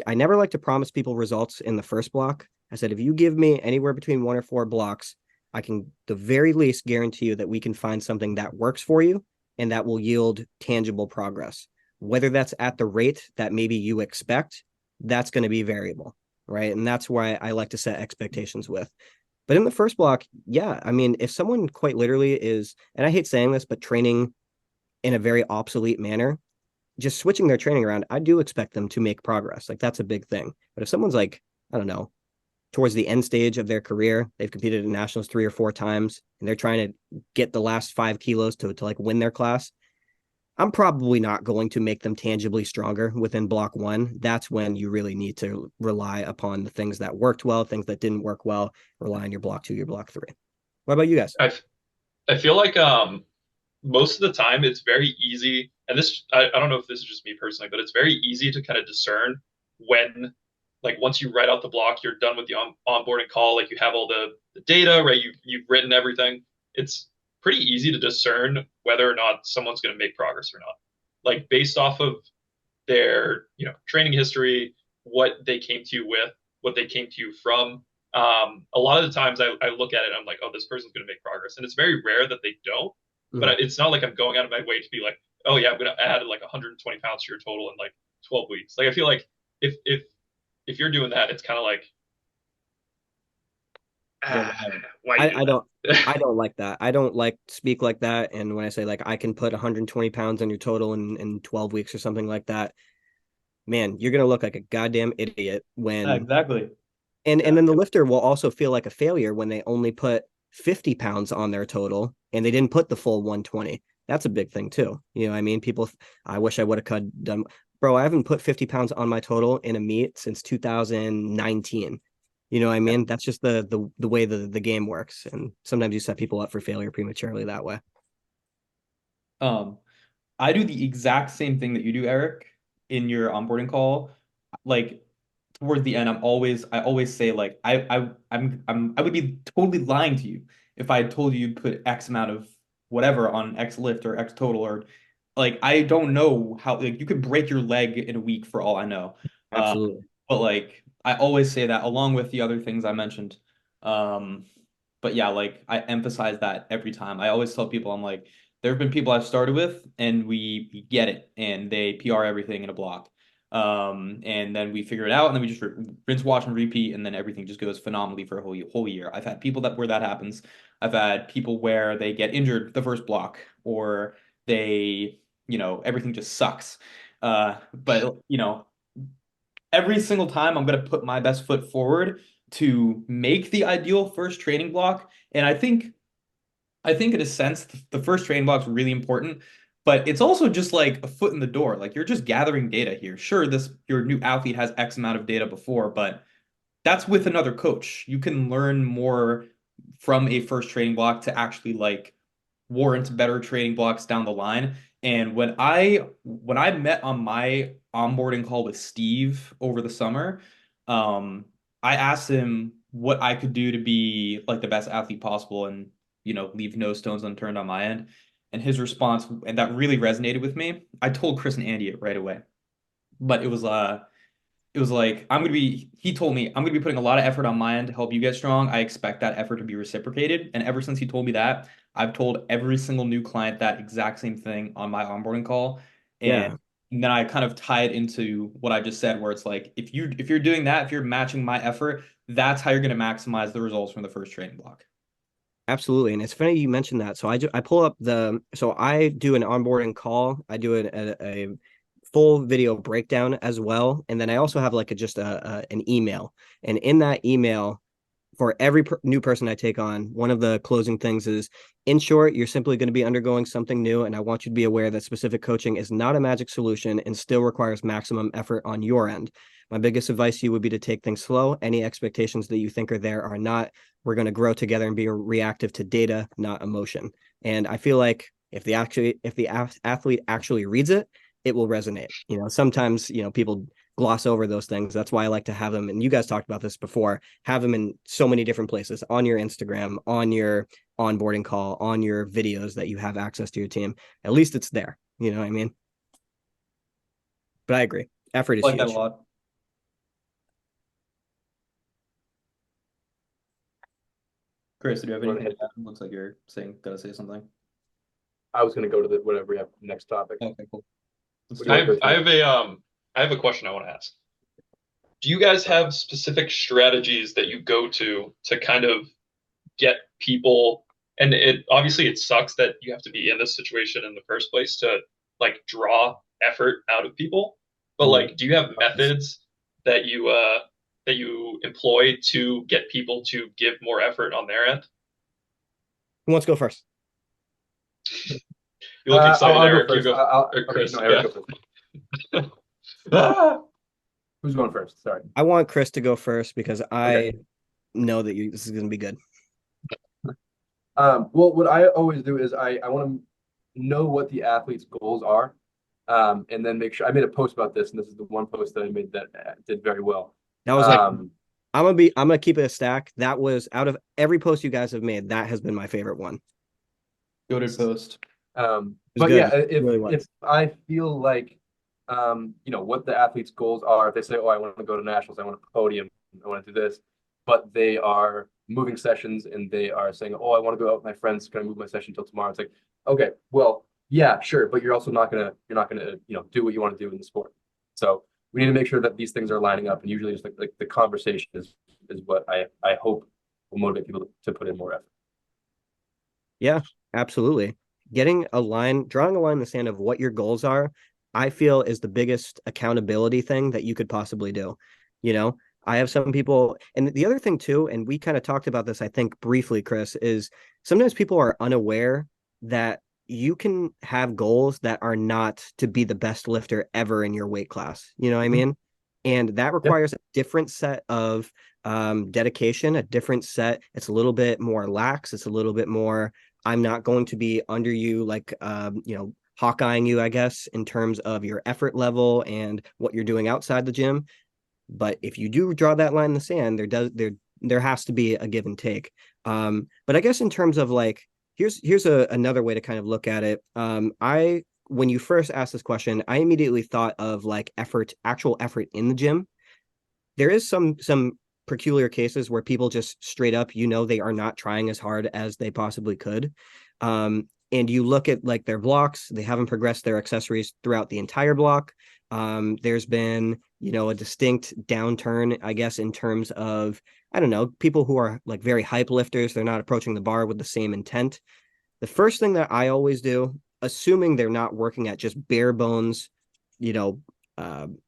Speaker 4: I never like to promise people results in the first block. I said, if you give me anywhere between 1 or 4 blocks, I can the very least guarantee you that we can find something that works for you and that will yield tangible progress. Whether that's at the rate that maybe you expect, that's going to be variable, right? And that's why I like to set expectations with. But in the first block, yeah, I mean, if someone quite literally is, and I hate saying this, but training in a very obsolete manner, just switching their training around, I do expect them to make progress. Like that's a big thing. But if someone's like, I don't know, towards the end stage of their career, they've competed in nationals 3 or 4 times, and they're trying to get the last 5 kilos to like win their class, I'm probably not going to make them tangibly stronger within block 1. That's when you really need to rely upon the things that worked well, things that didn't work well, rely on your block 2, your block 3. What about you guys?
Speaker 5: I feel like most of the time it's very easy, and I don't know if this is just me personally, but it's very easy to kind of discern when, like, once you write out the block, you're done with the onboarding call, like you have all the data, right? You've written everything. It's pretty easy to discern whether or not someone's going to make progress or not, like based off of their training history, what they came to you with, what they came to you from. A lot of the times I look at it, I'm like, oh, this person's going to make progress, and it's very rare that they don't. But it's not like I'm going out of my way to be like, oh yeah, I'm going to add like 120 pounds to your total in like 12 weeks. Like I feel like if you're doing that, it's kind of like, why
Speaker 4: I don't
Speaker 5: that?
Speaker 4: I don't like that. I don't like speak like that. And when I say like I can put 120 pounds on your total in 12 weeks or something like that, man, you're gonna look like a goddamn idiot when
Speaker 2: Exactly.
Speaker 4: and then the lifter will also feel like a failure when they only put 50 pounds on their total and they didn't put the full 120. That's a big thing too. You know what I mean? People, I wish I would have done, bro. I haven't put 50 pounds on my total in a meet since 2019. You know what I mean? That's just the way the game works. And sometimes you set people up for failure prematurely that way.
Speaker 2: I do the exact same thing that you do, Eric, in your onboarding call. Like towards the end, I always say like I would be totally lying to you if I told you you'd put X amount of whatever on X lift or X total, or like I don't know how, like you could break your leg in a week for all I know.
Speaker 4: Absolutely.
Speaker 2: But like I always say that along with the other things I mentioned. Um, but yeah, like I emphasize that every time. I always tell people, I'm like, there have been people I've started with and we get it and they PR everything in a block. And then we figure it out and then we just rinse, wash, and repeat, and then everything just goes phenomenally for a whole year. I've had people where that happens. I've had people where they get injured the first block, or they, everything just sucks. But every single time I'm going to put my best foot forward to make the ideal first training block. And I think in a sense, the first training block is really important, but it's also just like a foot in the door. Like you're just gathering data here. Sure, your new athlete has X amount of data before, but that's with another coach. You can learn more from a first training block to actually like warrant better training blocks down the line. And when I met on my onboarding call with Steve over the summer, I asked him what I could do to be like the best athlete possible and leave no stones unturned on my end. And his response, and that really resonated with me. I told Chris and Andy it right away, but it it was like, he told me, I'm going to be putting a lot of effort on my end to help you get strong. I expect that effort to be reciprocated. And ever since he told me that, I've told every single new client that exact same thing on my onboarding call.
Speaker 4: Yeah,
Speaker 2: And then I kind of tie it into what I just said, where it's like, if you're doing that, if you're matching my effort, that's how you're going to maximize the results from the first training block.
Speaker 4: absolutely. And it's funny you mentioned that. So I pull up so I do an onboarding call. I do a full video breakdown as well. And then I also have like an email. And in that email, for every new person I take on, one of the closing things is, in short, you're simply going to be undergoing something new. And I want you to be aware that specific coaching is not a magic solution and still requires maximum effort on your end. My biggest advice to you would be to take things slow. Any expectations that you think are there are not. We're going to grow together and be reactive to data, not emotion. And I feel like if the athlete actually reads it, it will resonate. Sometimes, people gloss over those things. That's why I like to have them. And you guys talked about this before, have them in so many different places, on your Instagram, on your onboarding call, on your videos that you have access to your team. At least it's there. You know what I mean? But I agree. Effort is
Speaker 2: I like that a
Speaker 4: huge.
Speaker 2: lot. Chris, do you have anything to add? Looks like you're gonna say something.
Speaker 3: I was going to go to the whatever you have next topic.
Speaker 2: Okay, cool.
Speaker 5: I have a question I want to ask. Do you guys have specific strategies that you go to kind of get people? And it sucks that you have to be in this situation in the first place to like draw effort out of people. But like, do you have methods that you employ to get people to give more effort on their end?
Speaker 4: Who wants to go first?
Speaker 5: You look excited,
Speaker 3: I'll
Speaker 5: Eric.
Speaker 3: go
Speaker 5: You
Speaker 3: first.
Speaker 5: go.
Speaker 3: Okay,
Speaker 5: Chris,
Speaker 3: no, Eric,
Speaker 5: yeah.
Speaker 3: go first. Who's going first? Sorry.
Speaker 4: I want Chris to go first because I
Speaker 3: Okay.
Speaker 4: know that this is going to be good.
Speaker 3: Well, what I always do is I want to know what the athlete's goals are, and then make sure. I made a post about this, and this is the one post that I made that did very well.
Speaker 4: That was like, I'm gonna keep it a stack. That was, out of every post you guys have made, that has been my favorite one.
Speaker 2: Go to post.
Speaker 3: But
Speaker 4: good.
Speaker 3: yeah,
Speaker 4: Really
Speaker 3: if I feel like, what the athlete's goals are, if they say, oh, I want to go to nationals, I want a podium, I want to do this, but they are moving sessions and they are saying, oh, I want to go out with my friends, can I move my session till tomorrow? It's like, okay, well, yeah, sure, but you're also not gonna do what you want to do in the sport. So we need to make sure that these things are lining up, and usually just like the conversation is what I hope will motivate people to put in more effort.
Speaker 4: Yeah, absolutely. Drawing a line in the sand of what your goals are, I feel is the biggest accountability thing that you could possibly do. I have some people, and the other thing too, and we kind of talked about this, I think briefly, Chris, is sometimes people are unaware that you can have goals that are not to be the best lifter ever in your weight class. You know what I mean? And that requires a different set of dedication, a different set. It's a little bit more lax. It's a little bit more, I'm not going to be under you, like, hawkeyeing you, I guess, in terms of your effort level and what you're doing outside the gym. But if you do draw that line in the sand, there has to be a give and take. But I guess in terms of like, here's another way to kind of look at it. When you first asked this question, I immediately thought of like actual effort in the gym. There is some peculiar cases where people just straight up, they are not trying as hard as they possibly could. And you look at like their blocks, they haven't progressed their accessories throughout the entire block. There's been, a distinct downturn, I guess, in terms of, I don't know, people who are like very hype lifters, they're not approaching the bar with the same intent. The first thing that I always do, assuming they're not working at just bare bones,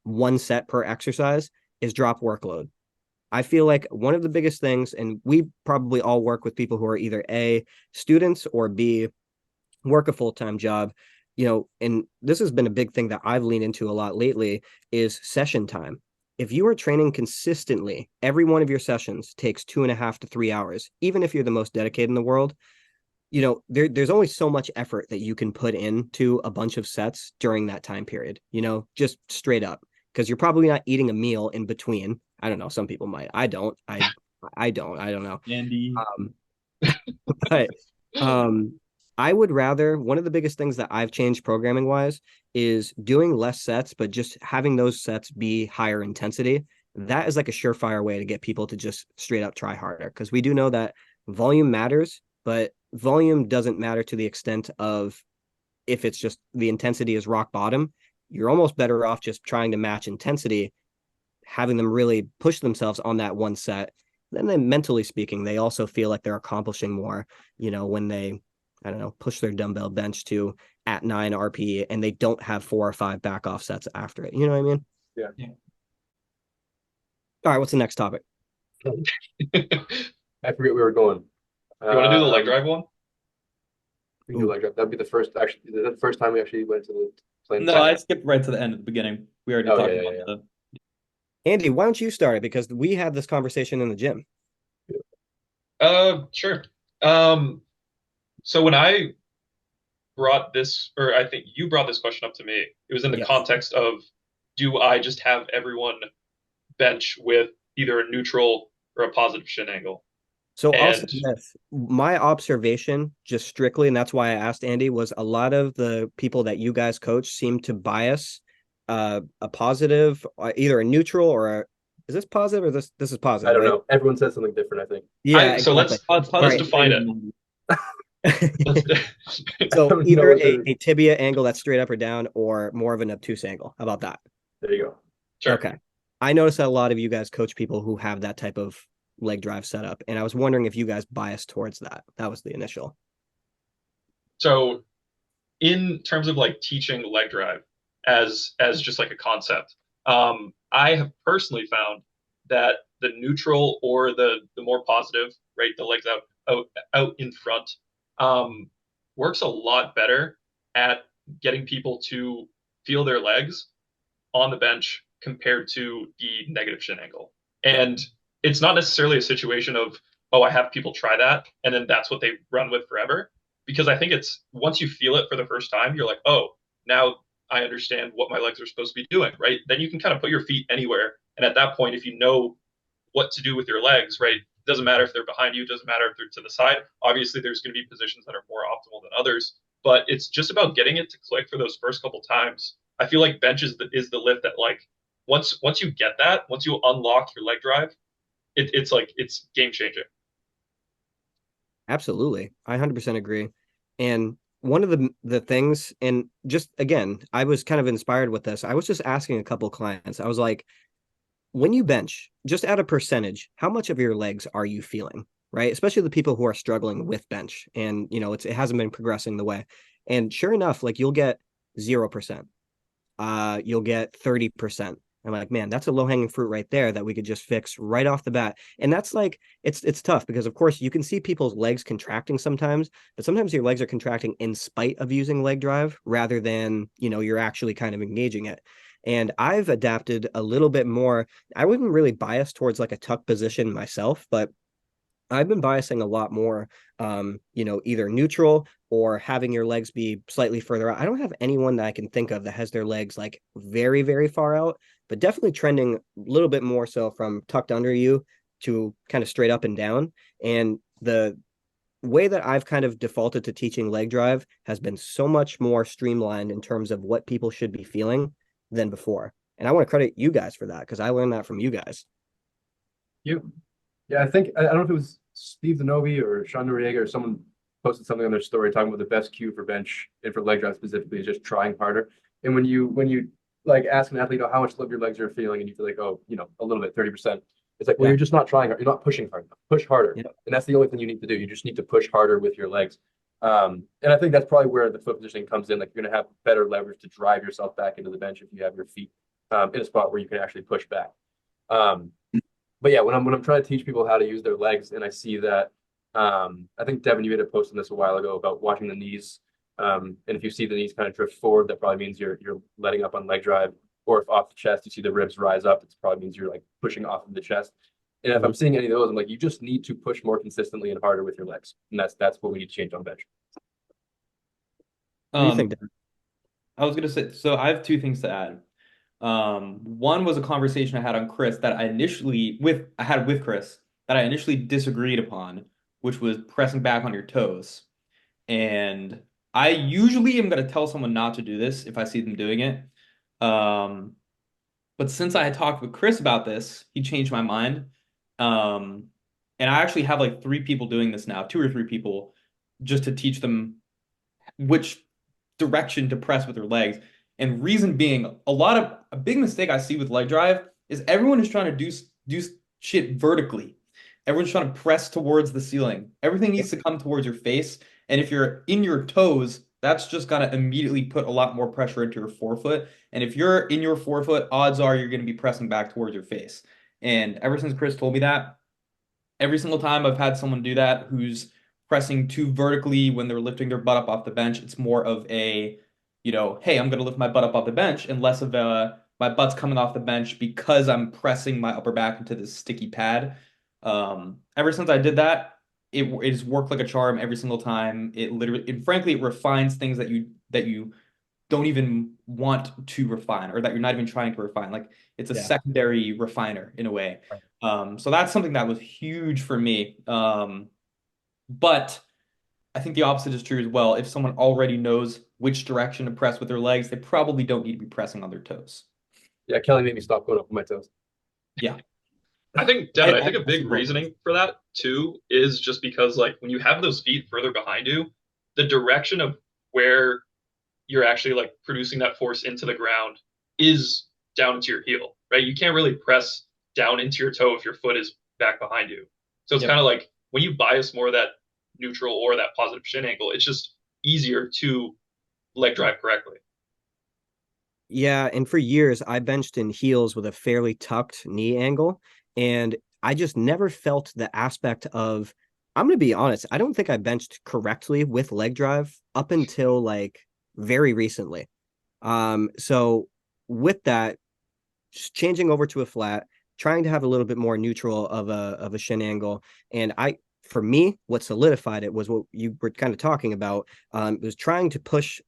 Speaker 4: one set per exercise, is drop workload. I feel like one of the biggest things, and we probably all work with people who are either A, students, or B, work a full-time job, and this has been a big thing that I've leaned into a lot lately, is session time. If you are training consistently, every one of your sessions takes 2.5 to 3 hours, even if you're the most dedicated in the world, there's only so much effort that you can put into a bunch of sets during that time period, just straight up, because you're probably not eating a meal in between. I don't know. Some people might. I don't. I don't know.
Speaker 2: Andy.
Speaker 4: But I would rather, one of the biggest things that I've changed programming wise is doing less sets, but just having those sets be higher intensity. That is like a surefire way to get people to just straight up try harder. Because we do know that volume matters, but volume doesn't matter to the extent of if it's just the intensity is rock bottom. You're almost better off just trying to match intensity, having them really push themselves on that one set. Then mentally speaking, they also feel like they're accomplishing more, when they, I don't know, push their dumbbell bench to at 9 RPE and they don't have 4 or 5 back off sets after it. You know what I mean?
Speaker 3: Yeah.
Speaker 4: All right, what's the next topic?
Speaker 3: I forget where we were going.
Speaker 5: You want to do the leg drive one?
Speaker 3: We can do leg drive. That'd be the first, actually, the first time we actually went to the plane.
Speaker 2: No, I skipped right to the end at the beginning. We already talked about the.
Speaker 4: Andy, why don't you start it? Because we had this conversation in the gym.
Speaker 5: Sure. So when I brought this, or I think you brought this question up to me, it was in the
Speaker 4: Yes.
Speaker 5: context of, do I just have everyone bench with either a neutral or a positive shin angle?
Speaker 4: So also
Speaker 5: And
Speaker 4: this, my observation, just strictly, and that's why I asked Andy, was a lot of the people that you guys coach seem to bias a positive, either a neutral or is this positive or this is positive?
Speaker 3: I don't
Speaker 4: right?
Speaker 3: know. Everyone says something different, I think.
Speaker 4: Yeah,
Speaker 5: so
Speaker 4: exactly.
Speaker 5: let's define it.
Speaker 4: So
Speaker 3: don't
Speaker 4: either
Speaker 3: know
Speaker 4: a tibia angle that's straight up or down, or more of an obtuse angle. How about that?
Speaker 3: There you go.
Speaker 5: Sure.
Speaker 4: Okay. I noticed that a lot of you guys coach people who have that type of leg drive setup, and I was wondering if you guys bias towards that. That was the initial.
Speaker 5: So in terms of like teaching leg drive as just like a concept, I have personally found that the neutral or the more positive, right, the legs out in front, works a lot better at getting people to feel their legs on the bench compared to the negative shin angle. And it's not necessarily a situation of, oh, I have people try that and then that's what they run with forever. Because I think it's once you feel it for the first time, you're like, oh, now I understand what my legs are supposed to be doing, right? Then you can kind of put your feet anywhere. And at that point, if you know what to do with your legs, right? It doesn't matter if they're behind you, it doesn't matter if they're to the side. Obviously, there's going to be positions that are more optimal than others, but it's just about getting it to click for those first couple times. I feel like bench is the lift that like once you get that, once you unlock your leg drive, it's game changing.
Speaker 4: Absolutely. I 100% agree. And one of the things, and just again, I was kind of inspired with this. I was just asking a couple clients. I was like, when you bench, just at a percentage, how much of your legs are you feeling? Right? Especially the people who are struggling with bench and it hasn't been progressing the way. And sure enough, like you'll get 0%. You'll get 30%. I'm like, man, that's a low-hanging fruit right there that we could just fix right off the bat. And that's like, it's tough because of course you can see people's legs contracting sometimes, but sometimes your legs are contracting in spite of using leg drive rather than, you're actually kind of engaging it. And I've adapted a little bit more. I wouldn't really bias towards like a tuck position myself, but I've been biasing a lot more, either neutral or having your legs be slightly further out. I don't have anyone that I can think of that has their legs like very, very far out, but definitely trending a little bit more so from tucked under you to kind of straight up and down. And the way that I've kind of defaulted to teaching leg drive has been so much more streamlined in terms of what people should be feeling than before. And I want to credit you guys for that because I learned that from you guys.
Speaker 3: Yeah, I don't know if it was Steve Zanovi or Sean Noriega or someone posted something on their story talking about the best cue for bench and for leg drive specifically is just trying harder. And when you like ask an athlete, how much of your legs are feeling, and you feel like, oh, a little bit, 30%. It's like, well, you're just not trying hard. You're not pushing hard enough. Push harder. And that's the only thing you need to do. You just need to push harder with your legs. And I think that's probably where the foot positioning comes in. Like you're going to have better leverage to drive yourself back into the bench if you have your feet in a spot where you can actually push back. But yeah, when I'm trying to teach people how to use their legs, and I see that, I think Devan, you had a post on this a while ago about watching the knees. And if you see the knees kind of drift forward, that probably means you're letting up on leg drive. Or if off the chest, you see the ribs rise up, it probably means you're like pushing off of the chest. And if I'm seeing any of those, I'm like, you just need to push more consistently and harder with your legs. And that's what we need to change on bench.
Speaker 4: What do you think, Devan?
Speaker 2: I was gonna say, so I have two things to add. One was a conversation I had on Chris that I had with Chris that I initially disagreed upon, which was pressing back on your toes. And I usually am going to tell someone not to do this if I see them doing it. Um, but since I had talked with Chris about this, he changed my mind. Um, and I actually have like 3 people doing this now, 2 or 3 people, just to teach them which direction to press with their legs. And reason being, a big mistake I see with leg drive is everyone is trying to do shit vertically. Everyone's trying to press towards the ceiling. Everything needs to come towards your face. And if you're in your toes, that's just gonna immediately put a lot more pressure into your forefoot. And if you're in your forefoot, odds are you're gonna be pressing back towards your face. And ever since Chris told me that, every single time I've had someone do that who's pressing too vertically when they're lifting their butt up off the bench, it's more of a, hey, I'm going to lift my butt up off the bench, and less of a, my butt's coming off the bench because I'm pressing my upper back into this sticky pad. Ever since I did that, it has worked like a charm every single time. It literally, and frankly, it refines things that you don't even want to refine, or that you're not even trying to refine. Like, it's a
Speaker 4: Yeah.
Speaker 2: secondary refiner in a way. So that's something that was huge for me. But I think the opposite is true as well. If someone already knows which direction to press with their legs, they probably don't need to be pressing on their toes.
Speaker 3: Yeah, Kelly made me stop going up on my toes.
Speaker 2: Yeah.
Speaker 5: I think, Devin, I think a
Speaker 2: I
Speaker 5: big
Speaker 2: support
Speaker 5: reasoning for that too is just because, like, when you have those feet further behind you, the direction of where you're actually like producing that force into the ground is down into your heel, right? You can't really press down into your toe if your foot is back behind you. So it's
Speaker 2: Yep.
Speaker 5: kind of like when you bias more of that neutral or that positive shin angle, it's just easier to leg drive correctly.
Speaker 4: Yeah, and for years I benched in heels with a fairly tucked knee angle, and I just never felt the aspect of, I'm going to be honest, I don't think I benched correctly with leg drive up until like very recently. So with that, just changing over to a flat, trying to have a little bit more neutral of a shin angle, and for me, what solidified it was what you were kind of talking about. Was trying to push.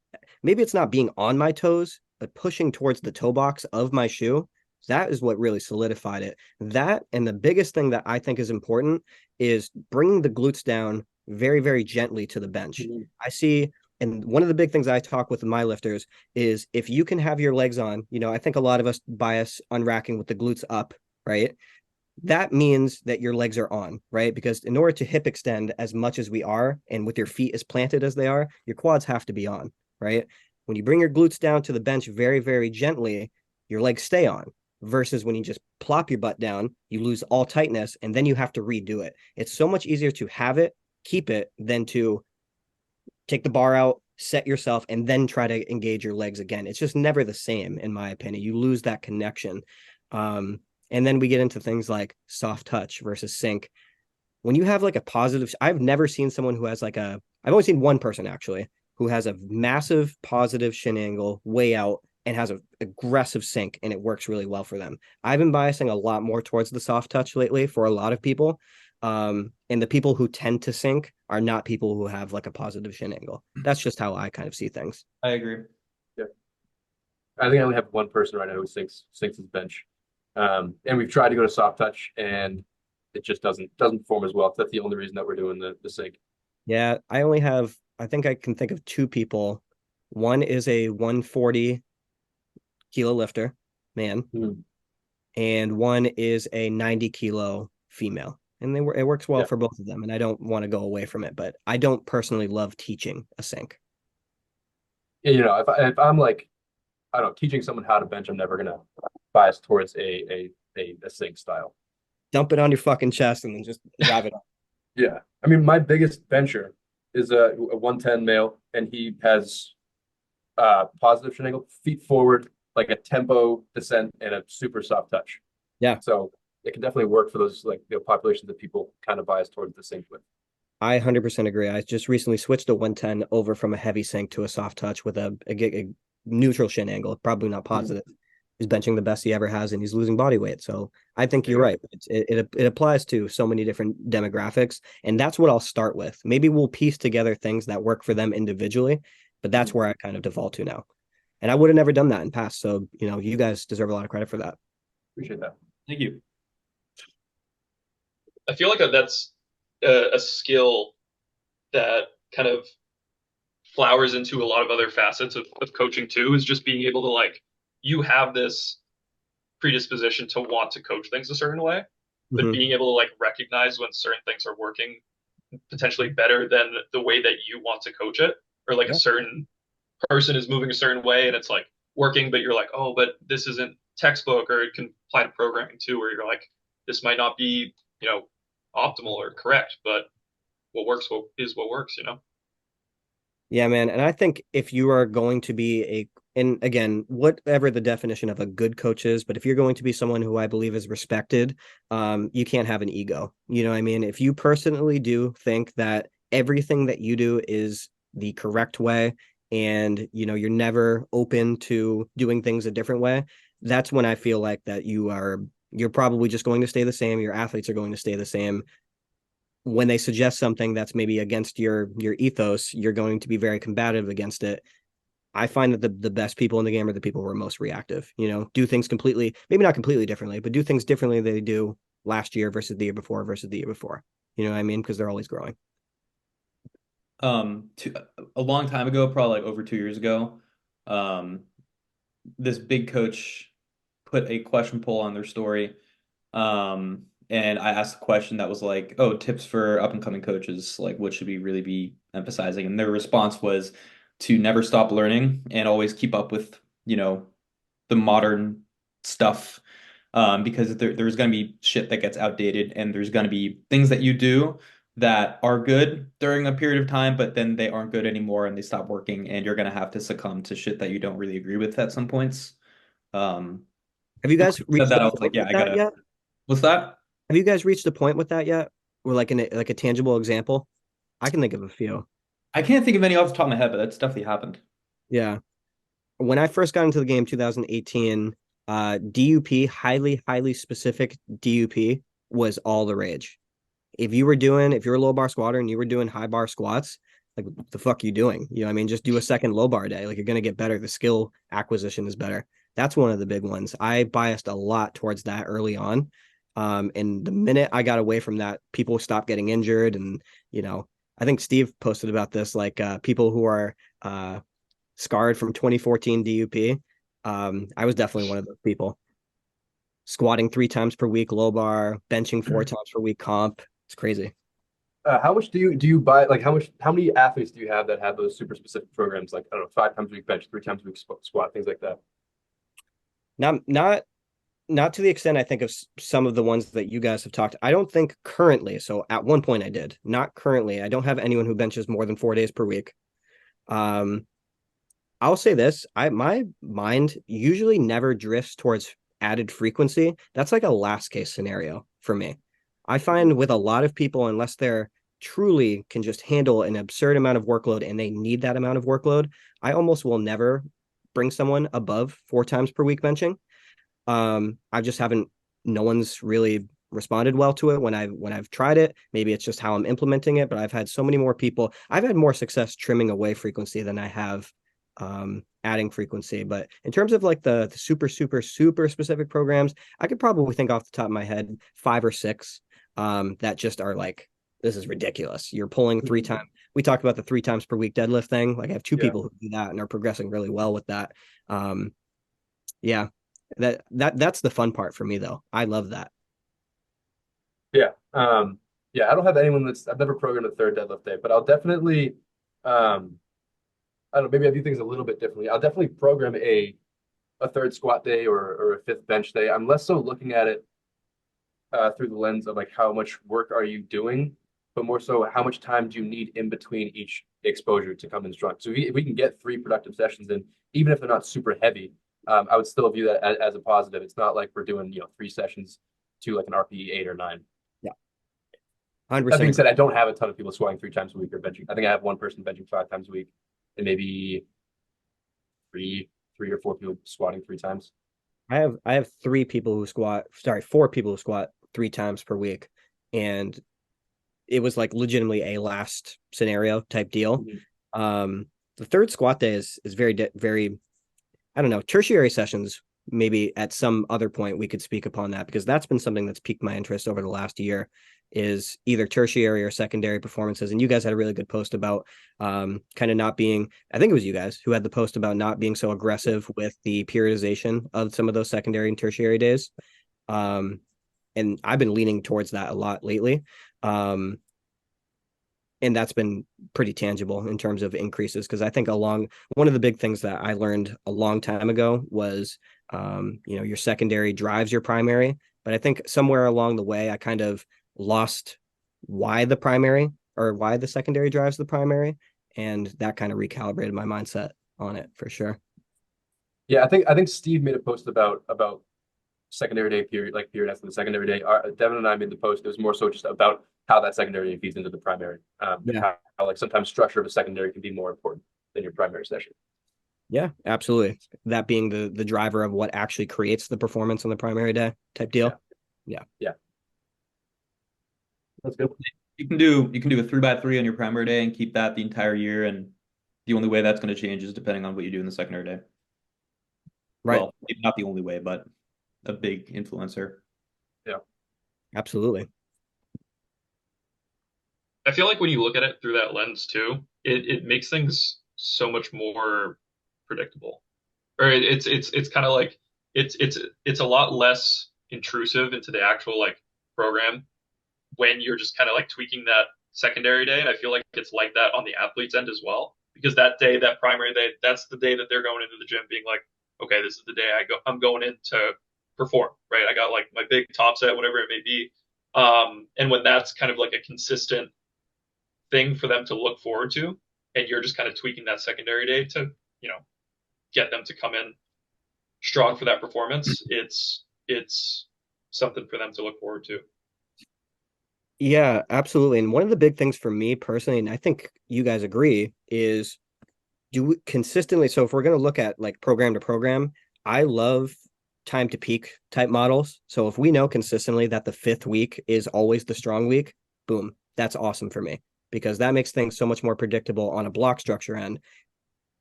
Speaker 4: Maybe it's not being on my toes, but pushing towards the toe box of my shoe. That is what really solidified it. That, and the biggest thing that I think is important is bringing the glutes down very, very gently to the bench.
Speaker 3: Mm-hmm.
Speaker 4: I see, and one of the big things I talk with my lifters is if you can have your legs on, I think a lot of us bias unracking with the glutes up, right? That means that your legs are on, right? Because in order to hip extend as much as we are, and with your feet as planted as they are, your quads have to be on, right? When you bring your glutes down to the bench very, very gently, your legs stay on. Versus when you just plop your butt down, you lose all tightness and then you have to redo it. It's so much easier to have it, keep it, than to take the bar out, set yourself, and then try to engage your legs again. It's just never the same, in my opinion. You lose that connection. And then we get into things like soft touch versus sync. When you have like a positive, I've never seen someone who has I've only seen one person actually who has a massive positive shin angle way out and has an aggressive sync, and it works really well for them. I've been biasing a lot more towards the soft touch lately for a lot of people. And the people who tend to sync are not people who have like a positive shin angle. That's just how I kind of see things.
Speaker 2: I agree.
Speaker 3: Yeah, I think I only have one person right now who sinks his bench, and we've tried to go to soft touch, and it just doesn't perform as well. That's the only reason that we're doing the sync.
Speaker 4: Yeah, I think I can think of 2 people. One is a 140 kilo lifter, man, and one is a 90 kilo female. And it works well for both of them. And I don't want to go away from it, but I don't personally love teaching a sync.
Speaker 3: Yeah, if I'm like, I don't know, teaching someone how to bench, I'm never gonna bias towards a sync style.
Speaker 4: Dump it on your fucking chest and then just drive it up.
Speaker 3: Yeah, I mean, my biggest bencher is a 110 male, and he has positive shin angle, feet forward, like a tempo descent, and a super soft touch.
Speaker 4: Yeah.
Speaker 3: So it can definitely work for those populations that people kind of bias towards the sync with.
Speaker 4: I 100% agree. I just recently switched a 110 over from a heavy sync to a soft touch with a neutral shin angle, probably not positive. He's benching the best he ever has, and he's losing body weight. So I think you're right. It applies to so many different demographics, and that's what I'll start with. Maybe we'll piece together things that work for them individually, but that's where I kind of default to now. And I would have never done that in past. So, you guys deserve a lot of credit for that.
Speaker 3: Appreciate that.
Speaker 2: Thank you.
Speaker 5: I feel like that's a skill that kind of flowers into a lot of other facets of coaching too, is just being able to like, you have this predisposition to want to coach things a certain way, but
Speaker 4: Mhm.
Speaker 5: being able to like recognize when certain things are working potentially better than the way that you want to coach it, or like a
Speaker 4: Yeah.
Speaker 5: certain person is moving a certain way and it's like working, but you're like, oh, but this isn't textbook, or it can apply to programming too, where you're like, this might not be, optimal or correct, but what works is what works.
Speaker 4: Yeah, man. And I think if you are going to be and again, whatever the definition of a good coach is, but if you're going to be someone who I believe is respected, you can't have an ego. You know what I mean? If you personally do think that everything that you do is the correct way, and you're never open to doing things a different way, that's when I feel like that you're probably just going to stay the same. Your athletes are going to stay the same. When they suggest something that's maybe against your ethos, you're going to be very combative against it. I find that the best people in the game are the people who are most reactive, do things completely, maybe not completely differently, but do things differently than they do last year versus the year before versus the year before. You know what I mean? Because they're always growing.
Speaker 2: A long time ago, probably like over 2 years ago, um, this big coach put a question poll on their story. And I asked a question that was like, oh, tips for up and coming coaches, like what should we really be emphasizing? And their response was to never stop learning and always keep up with, the modern stuff. Because there's going to be shit that gets outdated, and there's going to be things that you do that are good during a period of time, but then they aren't good anymore and they stop working, and you're going to have to succumb to shit that you don't really agree with at some points. Um,
Speaker 4: Have you guys
Speaker 2: Said
Speaker 4: reached
Speaker 2: that,
Speaker 4: a
Speaker 2: I was like,
Speaker 4: point
Speaker 2: yeah,
Speaker 4: with
Speaker 2: I
Speaker 4: that
Speaker 2: gotta.
Speaker 4: yet?
Speaker 2: What's that?
Speaker 4: Have you guys reached a point with that yet? Or like a tangible example? I can think of a few.
Speaker 2: I can't think of any off the top of my head, but that's definitely happened.
Speaker 4: Yeah. When I first got into the game 2018, DUP, highly specific DUP was all the rage. If you're a low bar squatter and you were doing high bar squats, like what the fuck are you doing? You know what I mean? Just do a second low bar day. Like you're gonna get better. The skill acquisition is better. That's one of the big ones. I biased a lot towards that early on. And the minute I got away from that, people stopped getting injured. And, I think Steve posted about this, like people who are scarred from 2014 DUP. I was definitely one of those people. Squatting 3 times per week, low bar, benching 4 times per week comp. It's crazy.
Speaker 3: How much do you buy? Like how many athletes do you have that have those super specific programs? Like I don't know, 5 times a week bench, 3 times a week squat, things like that.
Speaker 4: Not to the extent I think of some of the ones that you guys have talked. I don't think currently. So at one point I did. Not currently. I don't have anyone who benches more than 4 days per week. Um, I'll say this: my mind usually never drifts towards added frequency. That's like a last case scenario for me. I find with a lot of people, unless they're truly can just handle an absurd amount of workload and they need that amount of workload, I almost will never bring someone above 4 times per week benching. I just haven't. No one's really responded well to it when I've tried it. Maybe it's just how I'm implementing it, but I've had so many more people. I've had more success trimming away frequency than I have adding frequency. But in terms of like the super specific programs, I could probably think off the top of my head 5 or 6 that just are like, this is ridiculous. You're pulling 3 times. We talked about the 3 times per week deadlift thing. Like I have two
Speaker 3: Yeah.
Speaker 4: people who do that and are progressing really well with that. Yeah, that's the fun part for me though. I love that.
Speaker 3: Yeah. Yeah, I don't have anyone I've never programmed a third deadlift day, but I'll definitely I don't know, maybe I do things a little bit differently. I'll definitely program a third squat day or a fifth bench day. I'm less so looking at it through the lens of like how much work are you doing, but more so how much time do you need in between each exposure to come in strong. So if we can get 3 productive sessions in, even if they're not super heavy, I would still view that as a positive. It's not like we're doing 3 sessions to like an RPE 8 or 9.
Speaker 4: Yeah,
Speaker 3: That being
Speaker 4: 100%.
Speaker 3: said, I don't have a ton of people squatting 3 times a week or benching. I think I have one person benching 5 times a week, and maybe three or four people squatting 3 times.
Speaker 4: I have 4 people who squat 3 times per week, and it was like legitimately a last scenario type deal. The third squat day is very, I don't know, tertiary sessions. Maybe at some other point we could speak upon that, because that's been something that's piqued my interest over the last year. is either tertiary or secondary performances. And you guys had a really good post about kind of not being, I think it was you guys who had the post about not being so aggressive with the periodization of some of those secondary and tertiary days. And I've been leaning towards that a lot lately. And that's been pretty tangible in terms of increases, because I think one of the big things that I learned a long time ago was, your secondary drives your primary. But I think somewhere along the way, I kind of lost why the secondary drives the primary. And that kind of recalibrated my mindset on it for sure.
Speaker 3: Yeah, I think Steve made a post about secondary day period, like period after the secondary day. Devan and I made the post. It was more so just about how that secondary day feeds into the primary.
Speaker 4: Yeah.
Speaker 3: How like sometimes structure of a secondary can be more important than your primary session.
Speaker 4: Yeah, absolutely. That being the driver of what actually creates the performance on the primary day type deal. Yeah.
Speaker 3: That's good.
Speaker 2: You can do a 3x3 on your primary day and keep that the entire year, and the only way that's going to change is depending on what you do in the secondary day.
Speaker 4: Right.
Speaker 2: Well, maybe not the only way, but a big influencer.
Speaker 3: Yeah.
Speaker 4: Absolutely.
Speaker 5: I feel like when you look at it through that lens too, it makes things so much more predictable. Or it's kind of like it's a lot less intrusive into the actual like program when you're just kind of like tweaking that secondary day. And I feel like it's like that on the athlete's end as well, because that day, that primary day, that's the day that they're going into the gym being like, okay, this is the day I'm going in to perform, right? I got like my big top set, whatever it may be. And when that's kind of like a consistent thing for them to look forward to, and you're just kind of tweaking that secondary day to, get them to come in strong for that performance, it's something for them to look forward to.
Speaker 4: Yeah, absolutely. And one of the big things for me personally, and I think you guys agree, is do we consistently. So if we're going to look at like program to program, I love time to peak type models. So if we know consistently that the 5th week is always the strong week, boom, that's awesome for me, because that makes things so much more predictable on a block structure end.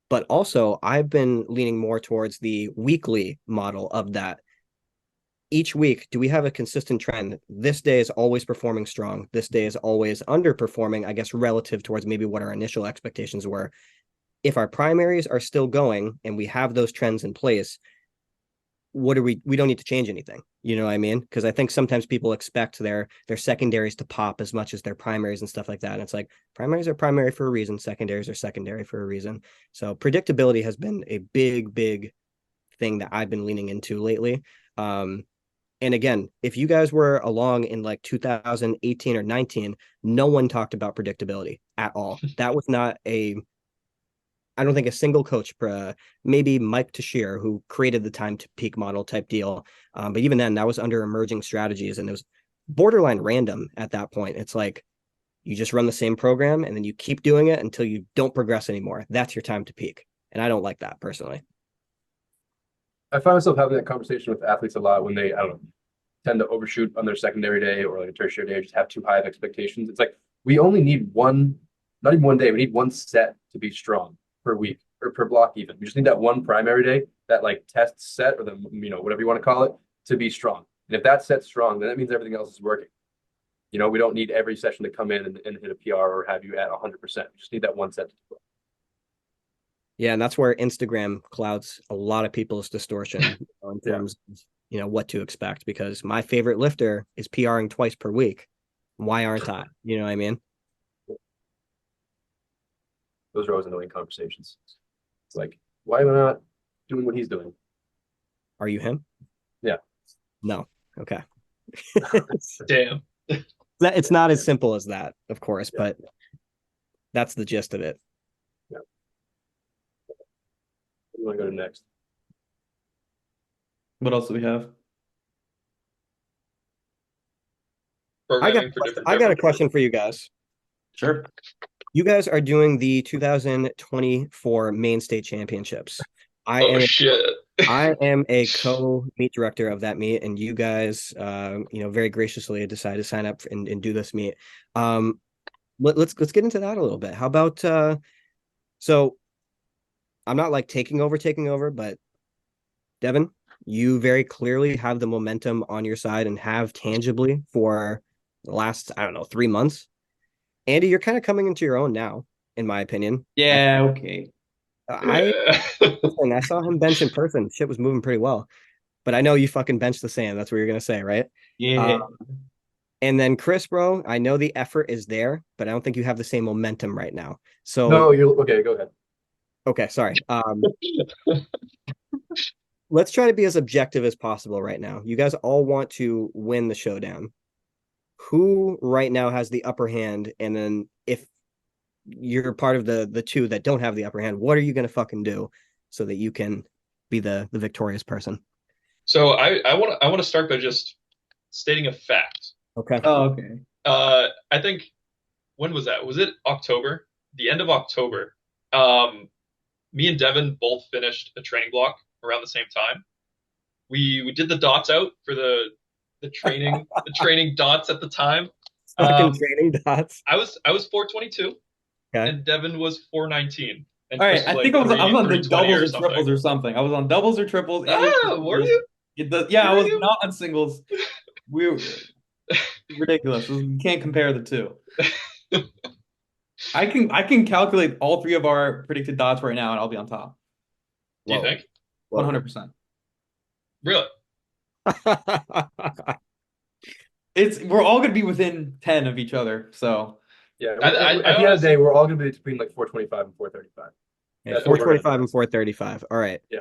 Speaker 4: But also, I've been leaning more towards the weekly model of that. Each week, do we have a consistent trend? This day is always performing strong. This day is always underperforming, I guess, relative towards maybe what our initial expectations were. If our primaries are still going and we have those trends in place, we don't need to change anything. You know what I mean? Because I think sometimes people expect their secondaries to pop as much as their primaries and stuff like that. And it's like, primaries are primary for a reason. Secondaries are secondary for a reason. So predictability has been a big, big thing that I've been leaning into lately. And again, if you guys were along in like 2018 or 19, no one talked about predictability at all. That was not I don't think a single coach, maybe Mike Tashir, who created the time to peak model type deal. But even then, that was under emerging strategies, and it was borderline random at that point. It's like you just run the same program and then you keep doing it until you don't progress anymore. That's your time to peak. And I don't like that personally.
Speaker 3: I find myself having that conversation with athletes a lot when they, I don't know, tend to overshoot on their secondary day or like a tertiary day, or just have too high of expectations. It's like we only need not even one day, we need one set to be strong per week or per block even. We just need that one primary day, that like test set, or the, whatever you want to call it, to be strong. And if that set's strong, then that means everything else is working. We don't need every session to come in and hit a PR or have you at 100%. We just need that one set to do it.
Speaker 4: Yeah, and that's where Instagram clouds a lot of people's distortion in terms of, what to expect, because my favorite lifter is PRing twice per week. Why aren't I? You know what I mean?
Speaker 3: Those are always annoying conversations. It's like, why am I not doing what he's doing?
Speaker 4: Are you him?
Speaker 3: Yeah.
Speaker 4: No. Okay.
Speaker 5: Damn.
Speaker 4: It's not as simple as that, of course, but that's the gist of it.
Speaker 3: Yeah. What do you want to go to next?
Speaker 2: What else do we have?
Speaker 4: I got a question for you guys.
Speaker 2: Sure.
Speaker 4: You guys are doing the 2024 Main State Championships. I am a co-meet director of that meet, and you guys, very graciously decided to sign up and do this meet. Let's get into that a little bit. How about so I'm not like taking over, but Devan, you very clearly have the momentum on your side and have tangibly for the last, I don't know, 3 months. Andy, you're kind of coming into your own now, in my opinion.
Speaker 2: Yeah, okay.
Speaker 4: Listen, I saw him bench in person. Shit was moving pretty well. But I know you fucking bench the sand. That's what you're gonna say, right?
Speaker 2: Yeah.
Speaker 4: And then Chris, bro, I know the effort is there, but I don't think you have the same momentum right now. So
Speaker 3: No, you're okay. Go ahead.
Speaker 4: okay, sorry. Let's try to be as objective as possible right now. You guys all want to win the showdown. Who right now has the upper hand? And then if you're part of the two that don't have the upper hand, what are you gonna fucking do so that you can be the victorious person?
Speaker 5: So I want to start by just stating a fact.
Speaker 4: Okay.
Speaker 2: Oh, okay.
Speaker 5: I think when was that? Was it October? The end of October. Me and Devin both finished a training block around the same time. We did the dots out for the training dots at the time.
Speaker 4: Fucking training dots.
Speaker 5: I was 422
Speaker 4: Okay.
Speaker 5: and Devin was 419. And
Speaker 2: All
Speaker 5: Chris
Speaker 2: right, I
Speaker 5: was
Speaker 2: think
Speaker 5: like
Speaker 2: I was on the
Speaker 5: 320
Speaker 2: doubles or
Speaker 5: something.
Speaker 2: triples or something. I was on doubles or triples.
Speaker 5: Were you?
Speaker 2: Yeah, I
Speaker 5: Were
Speaker 2: was
Speaker 5: you?
Speaker 2: not on singles. We were ridiculous. You can't compare the two. I can calculate all three of our predicted dots right now, and I'll be on top.
Speaker 5: Do you
Speaker 4: Whoa.
Speaker 5: think?
Speaker 2: 100%.
Speaker 5: Really?
Speaker 2: We're all gonna be within 10 of each other. So
Speaker 3: Yeah.
Speaker 5: I
Speaker 3: At the end of the
Speaker 5: honestly-
Speaker 3: day, we're all going to be between like 425 and 435.
Speaker 4: Yeah,
Speaker 3: That's what we're
Speaker 4: 425
Speaker 3: gonna
Speaker 4: and 435. All right.
Speaker 3: Yeah.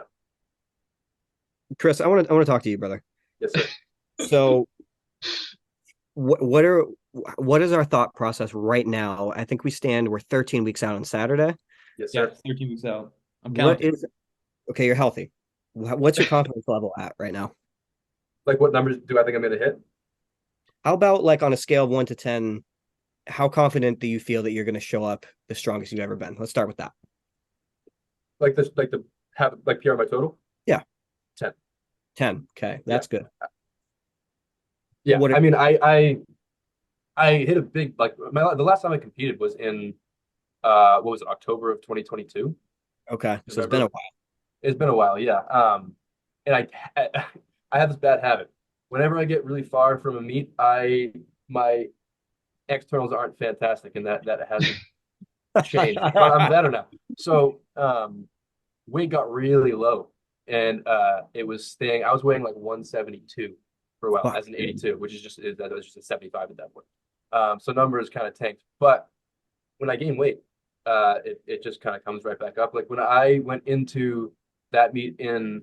Speaker 4: Chris, I want to talk to you, brother.
Speaker 3: Yes, sir.
Speaker 4: So what is our thought process right now? I think we're 13 weeks out on Saturday.
Speaker 3: Yes,
Speaker 2: yeah,
Speaker 3: sir.
Speaker 2: 13 weeks out. I'm
Speaker 4: What
Speaker 2: counting.
Speaker 4: is okay, you're healthy. What's your confidence level at right now?
Speaker 3: Like, what numbers do I think I'm going to hit?
Speaker 4: How about like on a scale of 1 to 10, how confident do you feel that you're going to show up the strongest you've ever been? Let's start with that.
Speaker 3: Like this, like the have like PR my total.
Speaker 4: 10. Okay, that's good.
Speaker 3: Yeah,
Speaker 4: What-
Speaker 3: I mean, I hit a big the last time I competed was in what was it, October of 2022.
Speaker 4: Okay, so it's been a while.
Speaker 3: It's been a while, yeah. And I have this bad habit. Whenever I get really far from a meet, my externals aren't fantastic, and that hasn't changed. But I'm better now. So weight got really low, and it was staying. I was weighing like 172 for a while
Speaker 4: Fuck,
Speaker 3: as an 82, which is that was just a 75 at that point. So numbers kind of tanked. But when I gain weight, it just kind of comes right back up. Like when I went into that meet in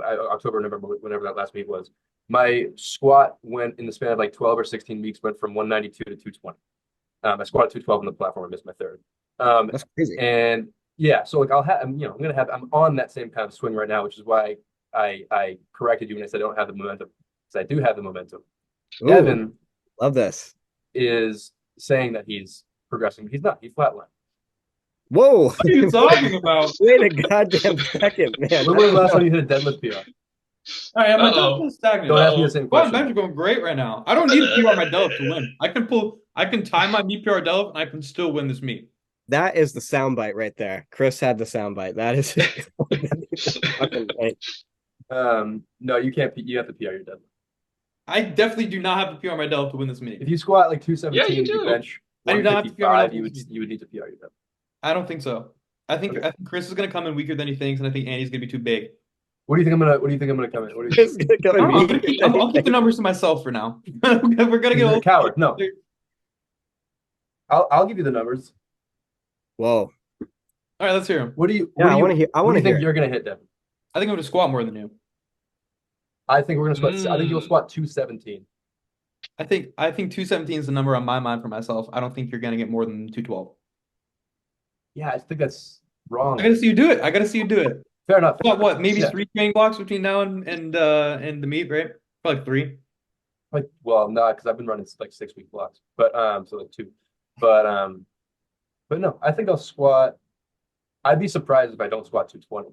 Speaker 3: October, November, whenever that last meet was, my squat went in the span of like 12 or 16 weeks, went from 192 to 220. I squatted 212 on the platform. I missed my third.
Speaker 4: That's crazy.
Speaker 3: And yeah, so like I'm on that same kind of swing right now, which is why I corrected you when I said I don't have the momentum, because I do have the momentum.
Speaker 4: Ooh,
Speaker 3: Devin
Speaker 4: love this.
Speaker 3: is saying that he's progressing. He's not. He's flatlined.
Speaker 4: Whoa.
Speaker 2: What are you talking about?
Speaker 4: Wait a goddamn second, man.
Speaker 3: When was the last time you hit a deadlift PR?
Speaker 2: All right, my
Speaker 5: Uh-oh.
Speaker 2: deadlift is stagnant.
Speaker 3: Don't ask me the same
Speaker 2: Well,
Speaker 3: question.
Speaker 2: bench are going great right now. I don't need to PR on my deadlift to win. I can time my meet PR deadlift, and I can still win this meet.
Speaker 4: That is the soundbite right there. Chris had the soundbite. That is fucking right.
Speaker 3: No, you can't. You have to PR your deadlift.
Speaker 2: I definitely do not have to PR on my deadlift to win this meet.
Speaker 3: If you squat like 217,
Speaker 5: Yeah, you
Speaker 3: you
Speaker 5: do.
Speaker 3: bench
Speaker 2: I do not have to PR my
Speaker 3: 155,
Speaker 2: deadlift.
Speaker 3: you would need to PR your deadlift.
Speaker 2: I don't think so. I think
Speaker 3: Okay.
Speaker 2: Chris is going to come in weaker than he thinks, and I think Andy's going to be too big.
Speaker 3: What do you think I'm gonna come in? What do you
Speaker 4: Chris
Speaker 3: think?
Speaker 4: is gonna come
Speaker 2: I'll,
Speaker 4: and
Speaker 2: keep, I'll keep the numbers to myself for now. We're going to
Speaker 3: You're a
Speaker 2: get
Speaker 3: coward. No. I'll give you the numbers.
Speaker 4: Whoa.
Speaker 2: All right, let's hear him.
Speaker 3: What do you?
Speaker 4: Yeah, I want to hear.
Speaker 3: What do you think you're gonna hit, Devin?
Speaker 2: I think I'm going to squat more than you.
Speaker 3: I think we're gonna squat. I think you'll squat 217.
Speaker 2: I think 217 is the number on my mind for myself. I don't think you're going to get more than 212.
Speaker 3: Yeah, I think that's wrong.
Speaker 2: I got to see you do it. I got to see you do it.
Speaker 3: Fair enough.
Speaker 2: Got what? Maybe
Speaker 3: Yeah.
Speaker 2: 3 training blocks between now and the meet, right? Probably 3.
Speaker 3: Like, well, no, because I've been running like 6-week blocks, but so like 2, but no, I think I'll squat. I'd be surprised if I don't squat 220.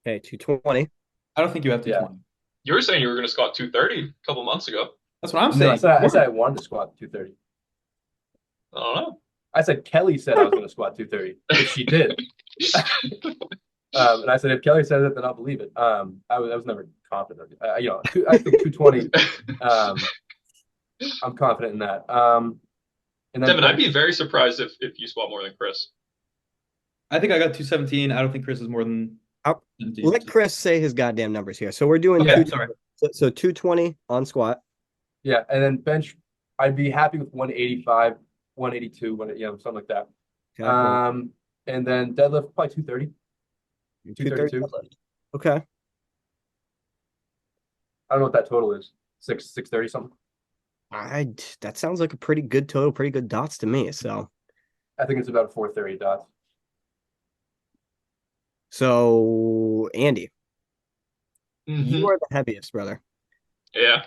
Speaker 4: Okay, 220.
Speaker 2: I don't think you have 220.
Speaker 5: You were saying you were going to squat 230 a couple months ago.
Speaker 2: That's what I'm
Speaker 3: No,
Speaker 2: saying.
Speaker 3: I said I wanted to squat 230.
Speaker 5: I don't know.
Speaker 3: I said Kelly said I was going to squat 230, which she did. And I said if Kelly says it, then I'll believe it. I was never confident. I think 220. I'm confident in that. And then
Speaker 5: Devin, I'd be
Speaker 3: bench,
Speaker 5: very surprised if you squat more than Chris.
Speaker 2: I think I got 217. I don't think Chris is more than
Speaker 4: I'll
Speaker 2: 17.
Speaker 4: let Chris say his goddamn numbers here. So we're doing
Speaker 2: Okay, sorry.
Speaker 4: so 220 on squat.
Speaker 3: yeah, and then bench, I'd be happy with 185, 182, something like that.
Speaker 4: Okay,
Speaker 3: And then deadlift probably 230,
Speaker 4: 230
Speaker 3: 232.
Speaker 4: deadlift. Okay.
Speaker 3: I don't know what that total is. 630 something.
Speaker 4: That sounds like a pretty good total, pretty good dots to me. So
Speaker 3: I think it's about 430 dots.
Speaker 4: so Andy, you
Speaker 5: Hmm.
Speaker 4: are the heaviest, brother.
Speaker 5: Yeah.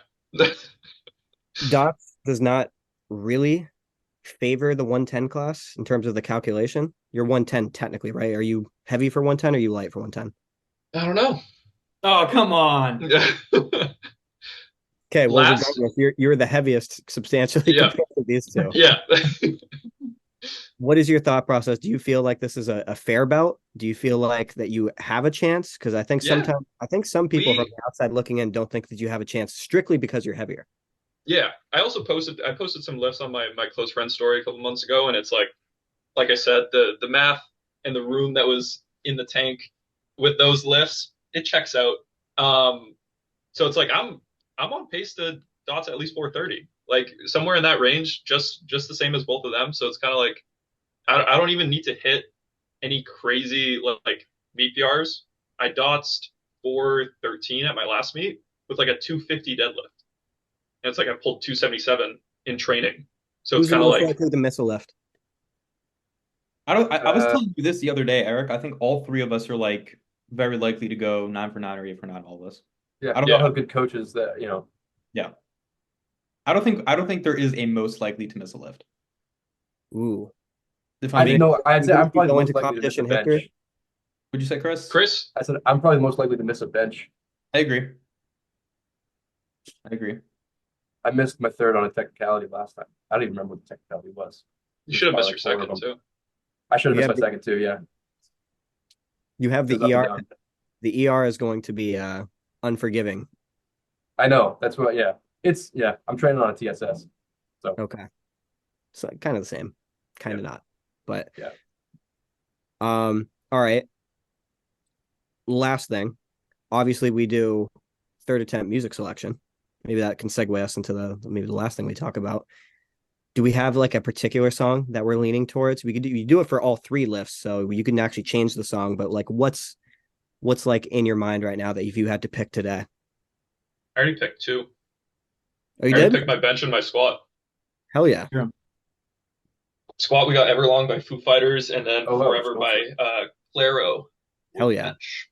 Speaker 4: Dots does not really favor the 110 class in terms of the calculation. You're 110 technically, right? Are you heavy for 110 or are you light for 110?
Speaker 5: I don't know.
Speaker 2: Oh, come on.
Speaker 4: Okay, well,
Speaker 5: Last,
Speaker 4: regardless, you're the heaviest substantially
Speaker 5: yeah,
Speaker 4: compared to these two.
Speaker 5: yeah.
Speaker 4: What is your thought process? Do you feel like this is a fair bout? Do you feel like that you have a chance? Because
Speaker 5: Yeah.
Speaker 4: I think some people from
Speaker 5: We
Speaker 4: the outside looking in don't think that you have a chance strictly because you're heavier.
Speaker 5: Yeah. I posted some lifts on my close friend story a couple months ago, and it's like I said, the math and the room that was in the tank with those lifts, it checks out. So it's like I'm on pace to dots at least 430, like somewhere in that range, just the same as both of them. So it's kind of like I don't even need to hit any crazy like meet PRs. I dotsed 413 at my last meet with like a 250 deadlift, and it's like I pulled 277 in training. So it's
Speaker 4: Who's the
Speaker 5: kind of
Speaker 4: most
Speaker 5: like,
Speaker 4: likely to miss a lift?
Speaker 2: I was
Speaker 3: Uh,
Speaker 2: telling you this the other day, Eric. I think all three of us are like very likely to go 9 for 9 or 8 for 9, all of us.
Speaker 3: yeah,
Speaker 2: I
Speaker 3: we
Speaker 2: don't,
Speaker 3: all
Speaker 5: yeah,
Speaker 3: have good coaches that,
Speaker 2: yeah. I don't think there is a most likely to miss a lift.
Speaker 4: Ooh,
Speaker 2: If
Speaker 3: I
Speaker 2: I'm being,
Speaker 5: me,
Speaker 3: know I'd
Speaker 4: you
Speaker 3: say
Speaker 4: going to
Speaker 3: I'm
Speaker 4: be
Speaker 3: probably the
Speaker 4: going to
Speaker 3: most likely to miss a
Speaker 4: competition history?
Speaker 3: bench.
Speaker 2: would you say, Chris?
Speaker 5: Chris,
Speaker 3: I said I'm probably the most likely to miss a bench.
Speaker 2: I agree. I agree.
Speaker 3: I missed my third on a technicality last time. I don't even remember what the technicality was.
Speaker 5: you
Speaker 3: It was
Speaker 5: should have
Speaker 3: probably
Speaker 5: missed your
Speaker 3: like four of
Speaker 5: second
Speaker 3: them.
Speaker 5: too.
Speaker 3: I should have
Speaker 4: You
Speaker 3: missed
Speaker 4: have
Speaker 3: my
Speaker 4: the,
Speaker 3: second too. Yeah,
Speaker 4: you have
Speaker 3: it was up
Speaker 4: the
Speaker 3: and
Speaker 4: ER.
Speaker 3: down.
Speaker 4: The ER is going to be unforgiving.
Speaker 3: I know. That's what. Yeah, yeah. I'm training on a TSS. So
Speaker 4: Okay, so kind of the same, kind
Speaker 3: yeah,
Speaker 4: of not, but
Speaker 3: yeah.
Speaker 4: all right. Last thing, obviously we do third attempt music selection. Maybe that can segue us into the last thing we talk about. Do we have like a particular song that we're leaning towards? We could do, you do it for all three lifts, so you can actually change the song. But like, what's like in your mind right now that if you had to pick today?
Speaker 5: I already picked two.
Speaker 4: Oh, you
Speaker 5: I already
Speaker 4: did?
Speaker 5: picked my bench and my squat.
Speaker 4: Hell yeah,
Speaker 2: Yeah.
Speaker 5: Squat, we got Everlong by Foo Fighters, and then
Speaker 3: Oh wow,
Speaker 5: Forever
Speaker 3: let's
Speaker 5: by Claro
Speaker 4: hell
Speaker 5: with
Speaker 4: yeah.
Speaker 5: bench.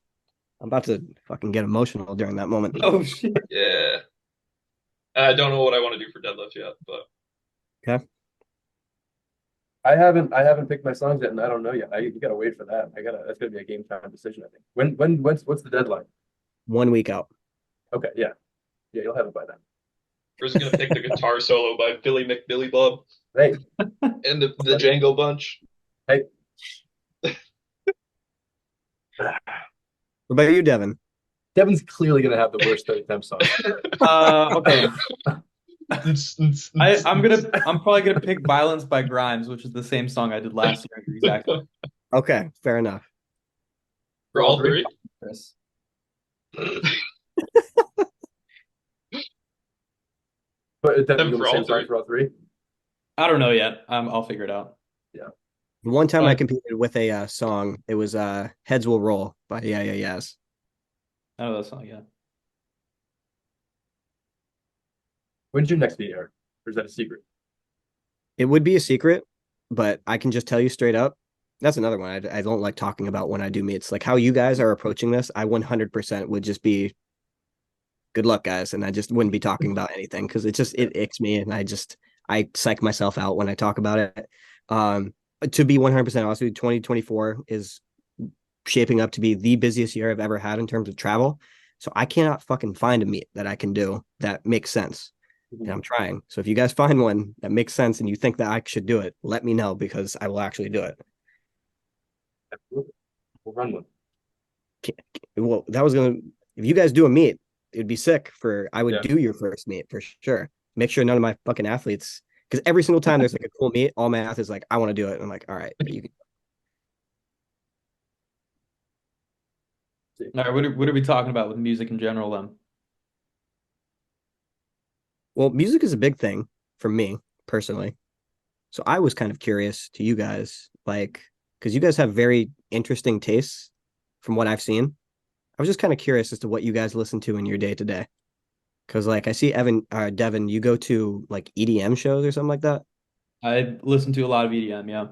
Speaker 4: I'm about to fucking get emotional during that moment.
Speaker 2: Oh shit.
Speaker 5: Yeah. And I don't know what I want to do for deadlift yet, but
Speaker 4: Okay.
Speaker 3: I haven't picked my songs yet, and I don't know yet. You gotta wait for that. That's gonna be a game time decision, I think. What's the deadline?
Speaker 4: 1 week out.
Speaker 3: Okay, yeah, yeah, you'll have it by then.
Speaker 5: Chris is gonna pick the guitar solo by Billy McBilly Bob
Speaker 3: Hey,
Speaker 5: and the Django Bunch.
Speaker 3: hey.
Speaker 4: What about you, Devin?
Speaker 3: Devin's clearly gonna have the worst third attempt song.
Speaker 2: Okay. I'm probably gonna pick Violence by Grimes, which is the same song I did last year. Exactly.
Speaker 4: Okay, fair enough.
Speaker 5: For all three?
Speaker 2: Chris.
Speaker 3: But Devin,
Speaker 5: Them
Speaker 3: you go
Speaker 5: for
Speaker 3: the
Speaker 5: all
Speaker 3: same song
Speaker 5: three.
Speaker 3: for all three.
Speaker 2: I don't know yet. I'll figure it out.
Speaker 3: Yeah,
Speaker 4: The one time I
Speaker 2: But
Speaker 4: competed with a song, it was "Heads Will Roll" by Yeah Yeah Yeahs.
Speaker 2: I know that song, yeah.
Speaker 3: when's your next meet, Eric? Or is that a secret?
Speaker 4: It would be a secret, but I can just tell you straight up. That's another one I don't like talking about when I do meets. Like how you guys are approaching this, I 100% would just be good luck, guys, and I just wouldn't be talking about anything because
Speaker 3: Yeah.
Speaker 4: it icks me, and I psych myself out when I talk about it. To be 100% honest with you, 2024 is shaping up to be the busiest year I've ever had in terms of travel. So I cannot fucking find a meet that I can do that makes sense. And I'm trying. So if you guys find one that makes sense and you think that I should do it, let me know because I will actually do it.
Speaker 3: Absolutely. We'll run one.
Speaker 4: Well, that was gonna if you guys do a meet, it'd be sick for I would
Speaker 3: Yeah.
Speaker 4: do your first meet for sure. make sure none of my fucking athletes, because every single time there's like a cool meet, all my athletes like, I want to do it. And I'm like, all right, you can.
Speaker 2: All right, what are we talking about with music in general then?
Speaker 4: Well, music is a big thing for me personally. So I was kind of curious to you guys, like, because you guys have very interesting tastes from what I've seen. I was just kind of curious as to what you guys listen to in your day to day. Because like I see Devin, you go to like EDM shows or something like that.
Speaker 2: I listen to a lot of EDM, yeah.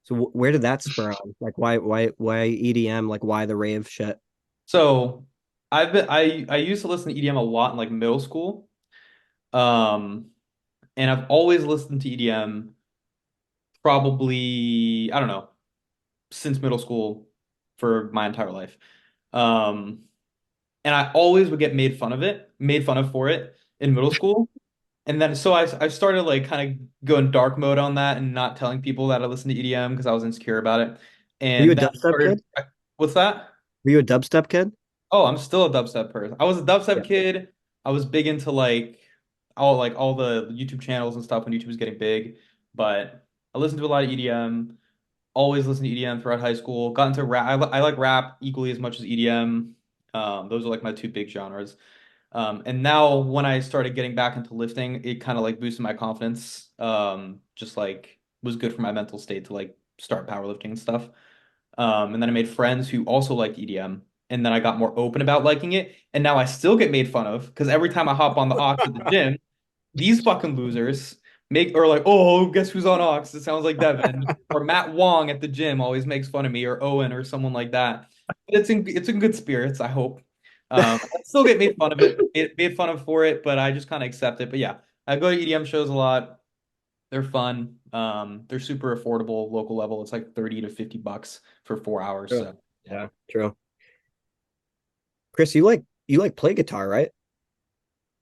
Speaker 4: So where did that spur on? Like why EDM? Like why the rave shit?
Speaker 2: So I used to listen to EDM a lot in like middle school. And I've always listened to EDM probably, I don't know, since middle school for my entire life. Um, and I always would get made fun of for it in middle school. And then so I started like kind of going dark mode on that and not telling people that I listened to EDM because I was insecure about it.
Speaker 4: Were you a
Speaker 2: And then I
Speaker 4: dubstep
Speaker 2: started,
Speaker 4: kid?
Speaker 2: what's that?
Speaker 4: Were you a dubstep kid?
Speaker 2: Oh, I'm still a dubstep person. I was a
Speaker 4: Yeah.
Speaker 2: dubstep kid. I was big into like all the YouTube channels and stuff when YouTube was getting big. But I listened to a lot of EDM. Always listened to EDM throughout high school. Got into rap. I like rap equally as much as EDM. Those are like my two big genres. And now when I started getting back into lifting, it kind of like boosted my confidence. Just like was good for my mental state to like start powerlifting and stuff. And then I made friends who also liked EDM. And then I got more open about liking it. And now I still get made fun of because every time I hop on the aux at the gym, these fucking losers make or like, oh, guess who's on aux? It sounds like Devin. Or Matt Wong at the gym always makes fun of me, or Owen or someone like that. But it's in good spirits, I hope. I still get made fun of for it, but I just kind of accept it. But yeah, I go to EDM shows a lot. They're fun. They're super affordable, local level. It's like 30 to $50 for 4 hours.
Speaker 4: True.
Speaker 2: So yeah.
Speaker 4: Yeah, true. Chris, you like play guitar, right?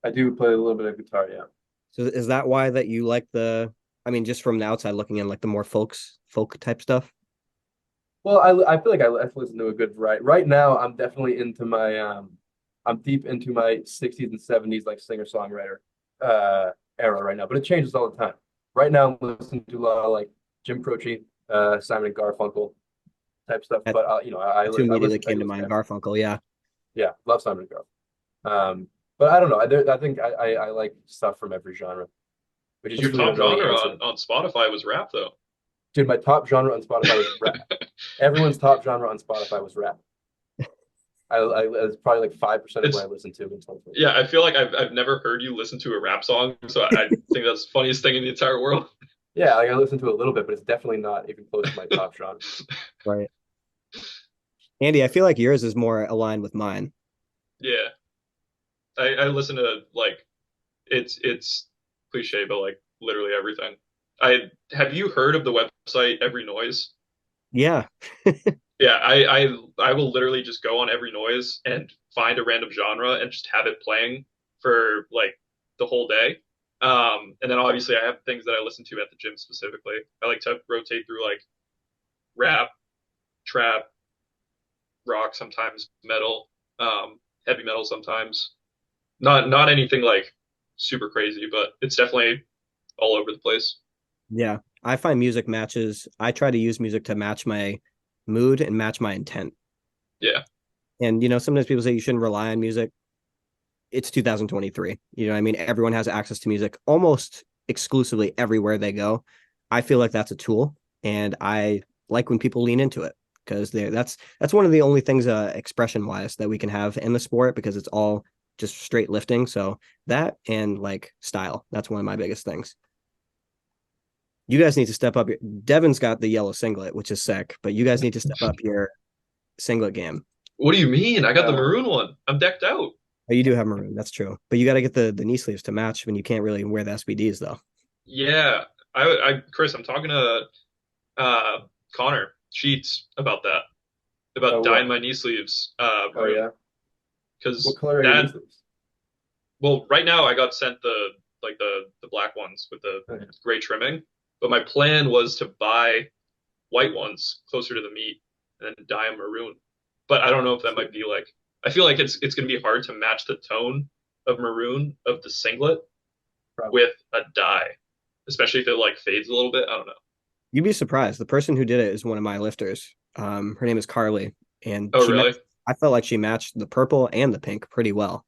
Speaker 3: I do play a little bit of guitar, yeah.
Speaker 4: So is that why that you like the, I mean, just from the outside looking in, like the more folk type stuff?
Speaker 3: Well, I feel like I listen to a good variety. Right now, I'm definitely into my I'm deep into my 60s and 70s like singer-songwriter era right now, but it changes all the time. Right now, I'm listening to a lot of like Jim Croce, Simon and Garfunkel type stuff,
Speaker 4: That,
Speaker 3: but
Speaker 4: that's who
Speaker 3: I
Speaker 4: immediately
Speaker 3: listen to
Speaker 4: came to
Speaker 3: those
Speaker 4: mind.
Speaker 3: guys.
Speaker 4: Garfunkel, yeah.
Speaker 3: Yeah, love Simon and Garfunkel. But I don't know. I think I like stuff from every genre, which is
Speaker 5: Your
Speaker 4: That's
Speaker 3: usually
Speaker 5: top
Speaker 3: the wrong
Speaker 5: genre
Speaker 3: answer.
Speaker 5: on Spotify was rap, though.
Speaker 3: Dude, my top genre on Spotify was rap. Everyone's top genre on Spotify was rap. It's probably like 5% of what
Speaker 5: It's
Speaker 3: I listened to in 2020.
Speaker 5: Yeah, I feel like I've never heard you listen to a rap song, so I think that's the funniest thing in the entire world.
Speaker 3: Yeah, like I listened to a little bit, but it's definitely not even close to my top genre.
Speaker 4: right. Andy, I feel like yours is more aligned with mine.
Speaker 5: Yeah, I listen to like it's cliche, but like literally everything. I Have you heard of the website Every Noise?
Speaker 4: Yeah.
Speaker 5: Yeah, I will literally just go on Every Noise and find a random genre and just have it playing for like the whole day. And then obviously I have things that I listen to at the gym specifically. I like to rotate through like rap, trap, rock, sometimes metal, heavy metal sometimes. Not anything like super crazy, but it's definitely all over the place.
Speaker 4: Yeah. I find music matches, I try to use music to match my mood and match my intent.
Speaker 5: Yeah.
Speaker 4: And, sometimes people say you shouldn't rely on music. It's 2023. You know what I mean? Everyone has access to music almost exclusively everywhere they go. I feel like that's a tool. And I like when people lean into it because that's one of the only things expression wise that we can have in the sport because it's all just straight lifting. So that and like style, that's one of my biggest things. You guys need to step up. Devin's got the yellow singlet, which is sick, but you guys need to step up your singlet game.
Speaker 5: What do you mean? I got the
Speaker 3: Uh,
Speaker 5: maroon one. I'm decked out.
Speaker 4: Oh, you do have maroon. That's true. But you got to get the knee sleeves to match when you can't really wear the SBDs though.
Speaker 5: Yeah. Chris, I'm talking to Connor Sheets about that, about
Speaker 3: oh
Speaker 5: dyeing
Speaker 3: what?
Speaker 5: my knee sleeves
Speaker 3: Oh
Speaker 5: maroon.
Speaker 3: yeah. What
Speaker 5: Because
Speaker 3: color are your knee
Speaker 5: that,
Speaker 3: sleeves?
Speaker 5: well, right now I got sent the black ones with the
Speaker 3: Okay.
Speaker 5: gray trimming, but my plan was to buy white ones closer to the meat and then dye them maroon. But I don't know if that might be like, I feel like it's going to be hard to match the tone of maroon of the singlet
Speaker 3: Probably.
Speaker 5: with a dye, especially if it like fades a little bit. I don't know.
Speaker 4: You'd be surprised. The person who did it is one of my lifters. Her name is Carly, and
Speaker 5: Oh, really?
Speaker 4: I felt like she matched the purple and the pink pretty well.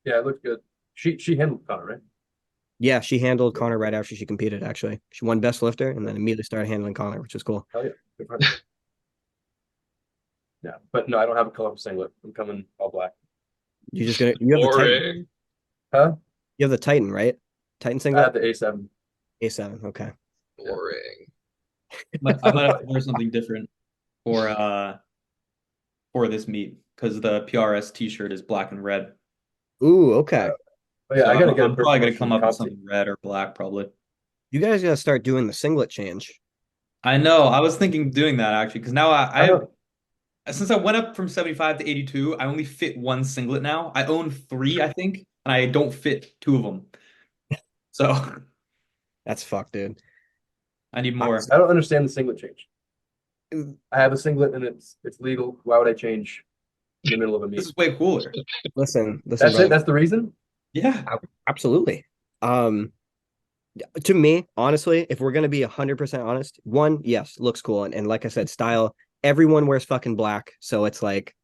Speaker 3: Yeah, it looked good. She handled Connor, right?
Speaker 4: Yeah, she handled Connor right after she competed, actually. She won best lifter and then immediately started handling Connor, which was cool.
Speaker 3: Hell yeah. Good for her. Yeah, but no, I don't have a colorful singlet. I'm coming all black.
Speaker 4: You have the Titan.
Speaker 5: Boring.
Speaker 3: Huh?
Speaker 4: You have the Titan, right? Titan
Speaker 3: I
Speaker 4: singlet?
Speaker 3: have the A7.
Speaker 4: A7, okay.
Speaker 5: Boring.
Speaker 2: I might have to wear something different for this meet because the PRS t-shirt is black and red.
Speaker 4: Ooh, okay.
Speaker 3: But yeah,
Speaker 2: So
Speaker 3: I gotta get
Speaker 2: I'm probably gonna
Speaker 3: from
Speaker 2: come up with
Speaker 3: Conti.
Speaker 2: something red or black, probably.
Speaker 4: You guys gotta start doing the singlet change.
Speaker 2: I know. I was thinking of doing that actually because now I
Speaker 3: I
Speaker 2: have
Speaker 3: know.
Speaker 2: since I went up from 75 to 82, I only fit one singlet now. I own three, I think, and I don't fit two of them. So
Speaker 4: That's fucked, dude.
Speaker 2: I need more.
Speaker 3: I don't understand the singlet change. I have a singlet and it's legal. Why would I change in the middle of a
Speaker 2: This
Speaker 3: meet?
Speaker 2: is way cooler.
Speaker 4: Listen,
Speaker 3: That's
Speaker 4: bro.
Speaker 3: it. That's the reason.
Speaker 2: Yeah.
Speaker 4: Absolutely. To me, honestly, if we're gonna be 100% honest, one, yes, looks cool, and like I said, style. Everyone wears fucking black, so it's like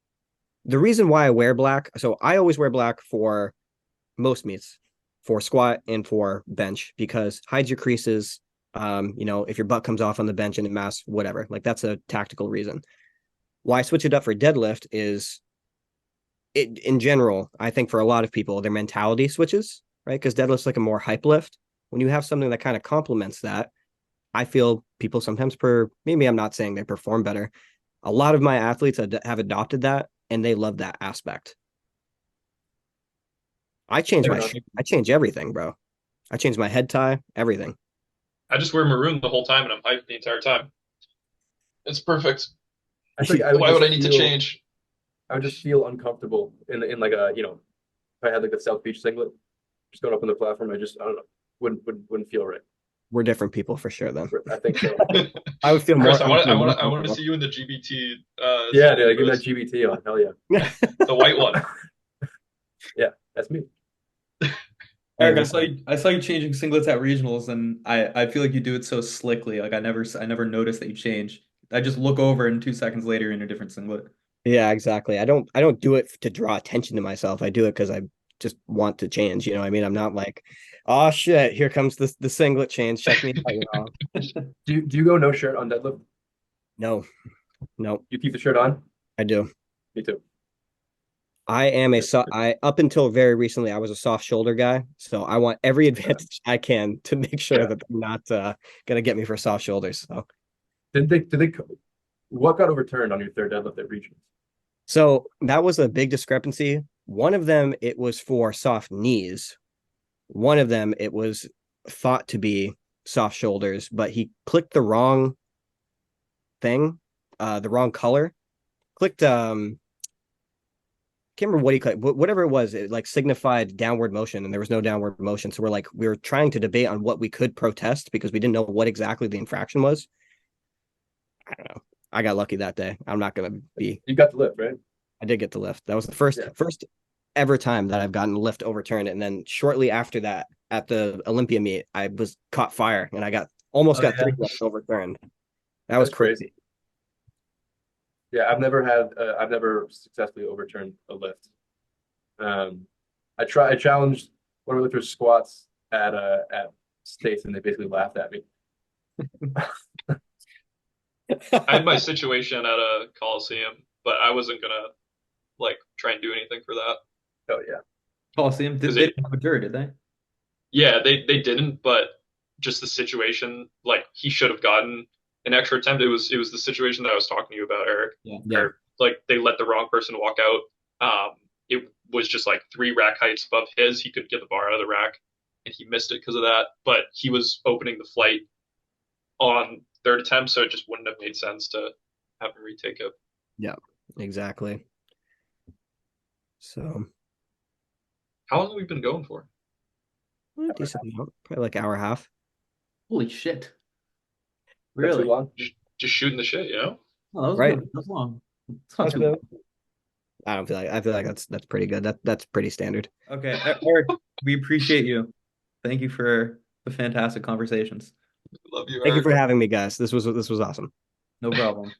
Speaker 4: the reason why I wear black. So I always wear black for most meets, for squat and for bench, because hides your creases. If your butt comes off on the bench and it masks, whatever. Like that's a tactical reason. Why I switch it up for deadlift is it in general, I think for a lot of people, their mentality switches, right? Because deadlift's like a more hype lift. When you have something that kind of complements that, I feel people sometimes maybe I'm not saying they perform better. A lot of my athletes have adopted that and they love that aspect. I change everything, bro. I change my head tie, everything.
Speaker 5: I just wear maroon the whole time and I'm hyped the entire time. It's perfect.
Speaker 3: I think
Speaker 5: Why would I need to change?
Speaker 3: I would just feel uncomfortable in like a if I had like a South Beach singlet, just going up on the platform, I don't know, wouldn't feel right.
Speaker 4: We're different people for sure then.
Speaker 3: I think so.
Speaker 4: I would feel
Speaker 5: Chris,
Speaker 4: more.
Speaker 5: I want to see you in the GBT.
Speaker 3: Yeah, dude, give me that GBT on. Hell yeah.
Speaker 5: The white one.
Speaker 3: Yeah, that's me.
Speaker 2: Eric, I saw you changing singlets at regionals, and I feel like you do it so slickly. Like I never noticed that you change. I just look over, and 2 seconds later, you're in a different singlet.
Speaker 4: Yeah, exactly. I don't do it to draw attention to myself. I do it because I just want to change. You know what I mean? I'm not like, oh shit, here comes the singlet change. Check me out.
Speaker 3: Do you go no shirt on deadlift?
Speaker 4: No.
Speaker 3: You keep the shirt on?
Speaker 4: I do.
Speaker 3: Me too.
Speaker 4: I am I up until very recently, I was a soft shoulder guy. So I want every advantage I can to make sure that they're not gonna get me for soft shoulders. So
Speaker 3: what got overturned on your third deadlift at regions?
Speaker 4: So that was a big discrepancy. One of them, it was for soft knees. One of them, it was thought to be soft shoulders, but he clicked the wrong thing, the wrong color. Clicked, can't remember what he clicked, whatever it was, it like signified downward motion, and there was no downward motion. So we were trying to debate on what we could protest because we didn't know what exactly the infraction was. I don't know. I got lucky that day. I'm not gonna be.
Speaker 3: You got the lift, right?
Speaker 4: I did get the lift. That was the first ever time that I've gotten a lift overturned. And then shortly after that, at the Olympia meet, I was caught fire and I got three lifts overturned. That was crazy.
Speaker 3: Yeah, I've never successfully overturned a lift. I challenged one of the lifters squats at States, and they basically laughed at me.
Speaker 5: I had my situation at a Coliseum, but I wasn't gonna like try and do anything for that.
Speaker 3: Oh yeah.
Speaker 2: Coliseum, they didn't have a jury, did they?
Speaker 5: Yeah, they didn't, but just the situation, like he should have gotten an extra attempt. It was the situation that I was talking to you about, Eric.
Speaker 2: Yeah.
Speaker 5: Where, like they let the wrong person walk out. It was just like 3 rack heights above his. He couldn't get the bar out of the rack, and he missed it because of that. But he was opening the flight on third attempt, so it just wouldn't have made sense to have him retake it.
Speaker 4: Yeah, exactly. So,
Speaker 5: how long have we been going for?
Speaker 4: Decent amount, probably like hour and a half.
Speaker 2: Holy shit!
Speaker 3: Really?
Speaker 2: Really?
Speaker 5: Just shooting the shit, you know?
Speaker 2: Oh, that was
Speaker 4: Right.
Speaker 2: good. That's long. It's not too long.
Speaker 4: I feel like that's pretty good. That's pretty standard.
Speaker 2: Okay, Eric, we appreciate you. Thank you for the fantastic conversations.
Speaker 5: Love you,
Speaker 4: Thank you
Speaker 5: Eric.
Speaker 4: for having me, guys. This was awesome.
Speaker 2: No problem.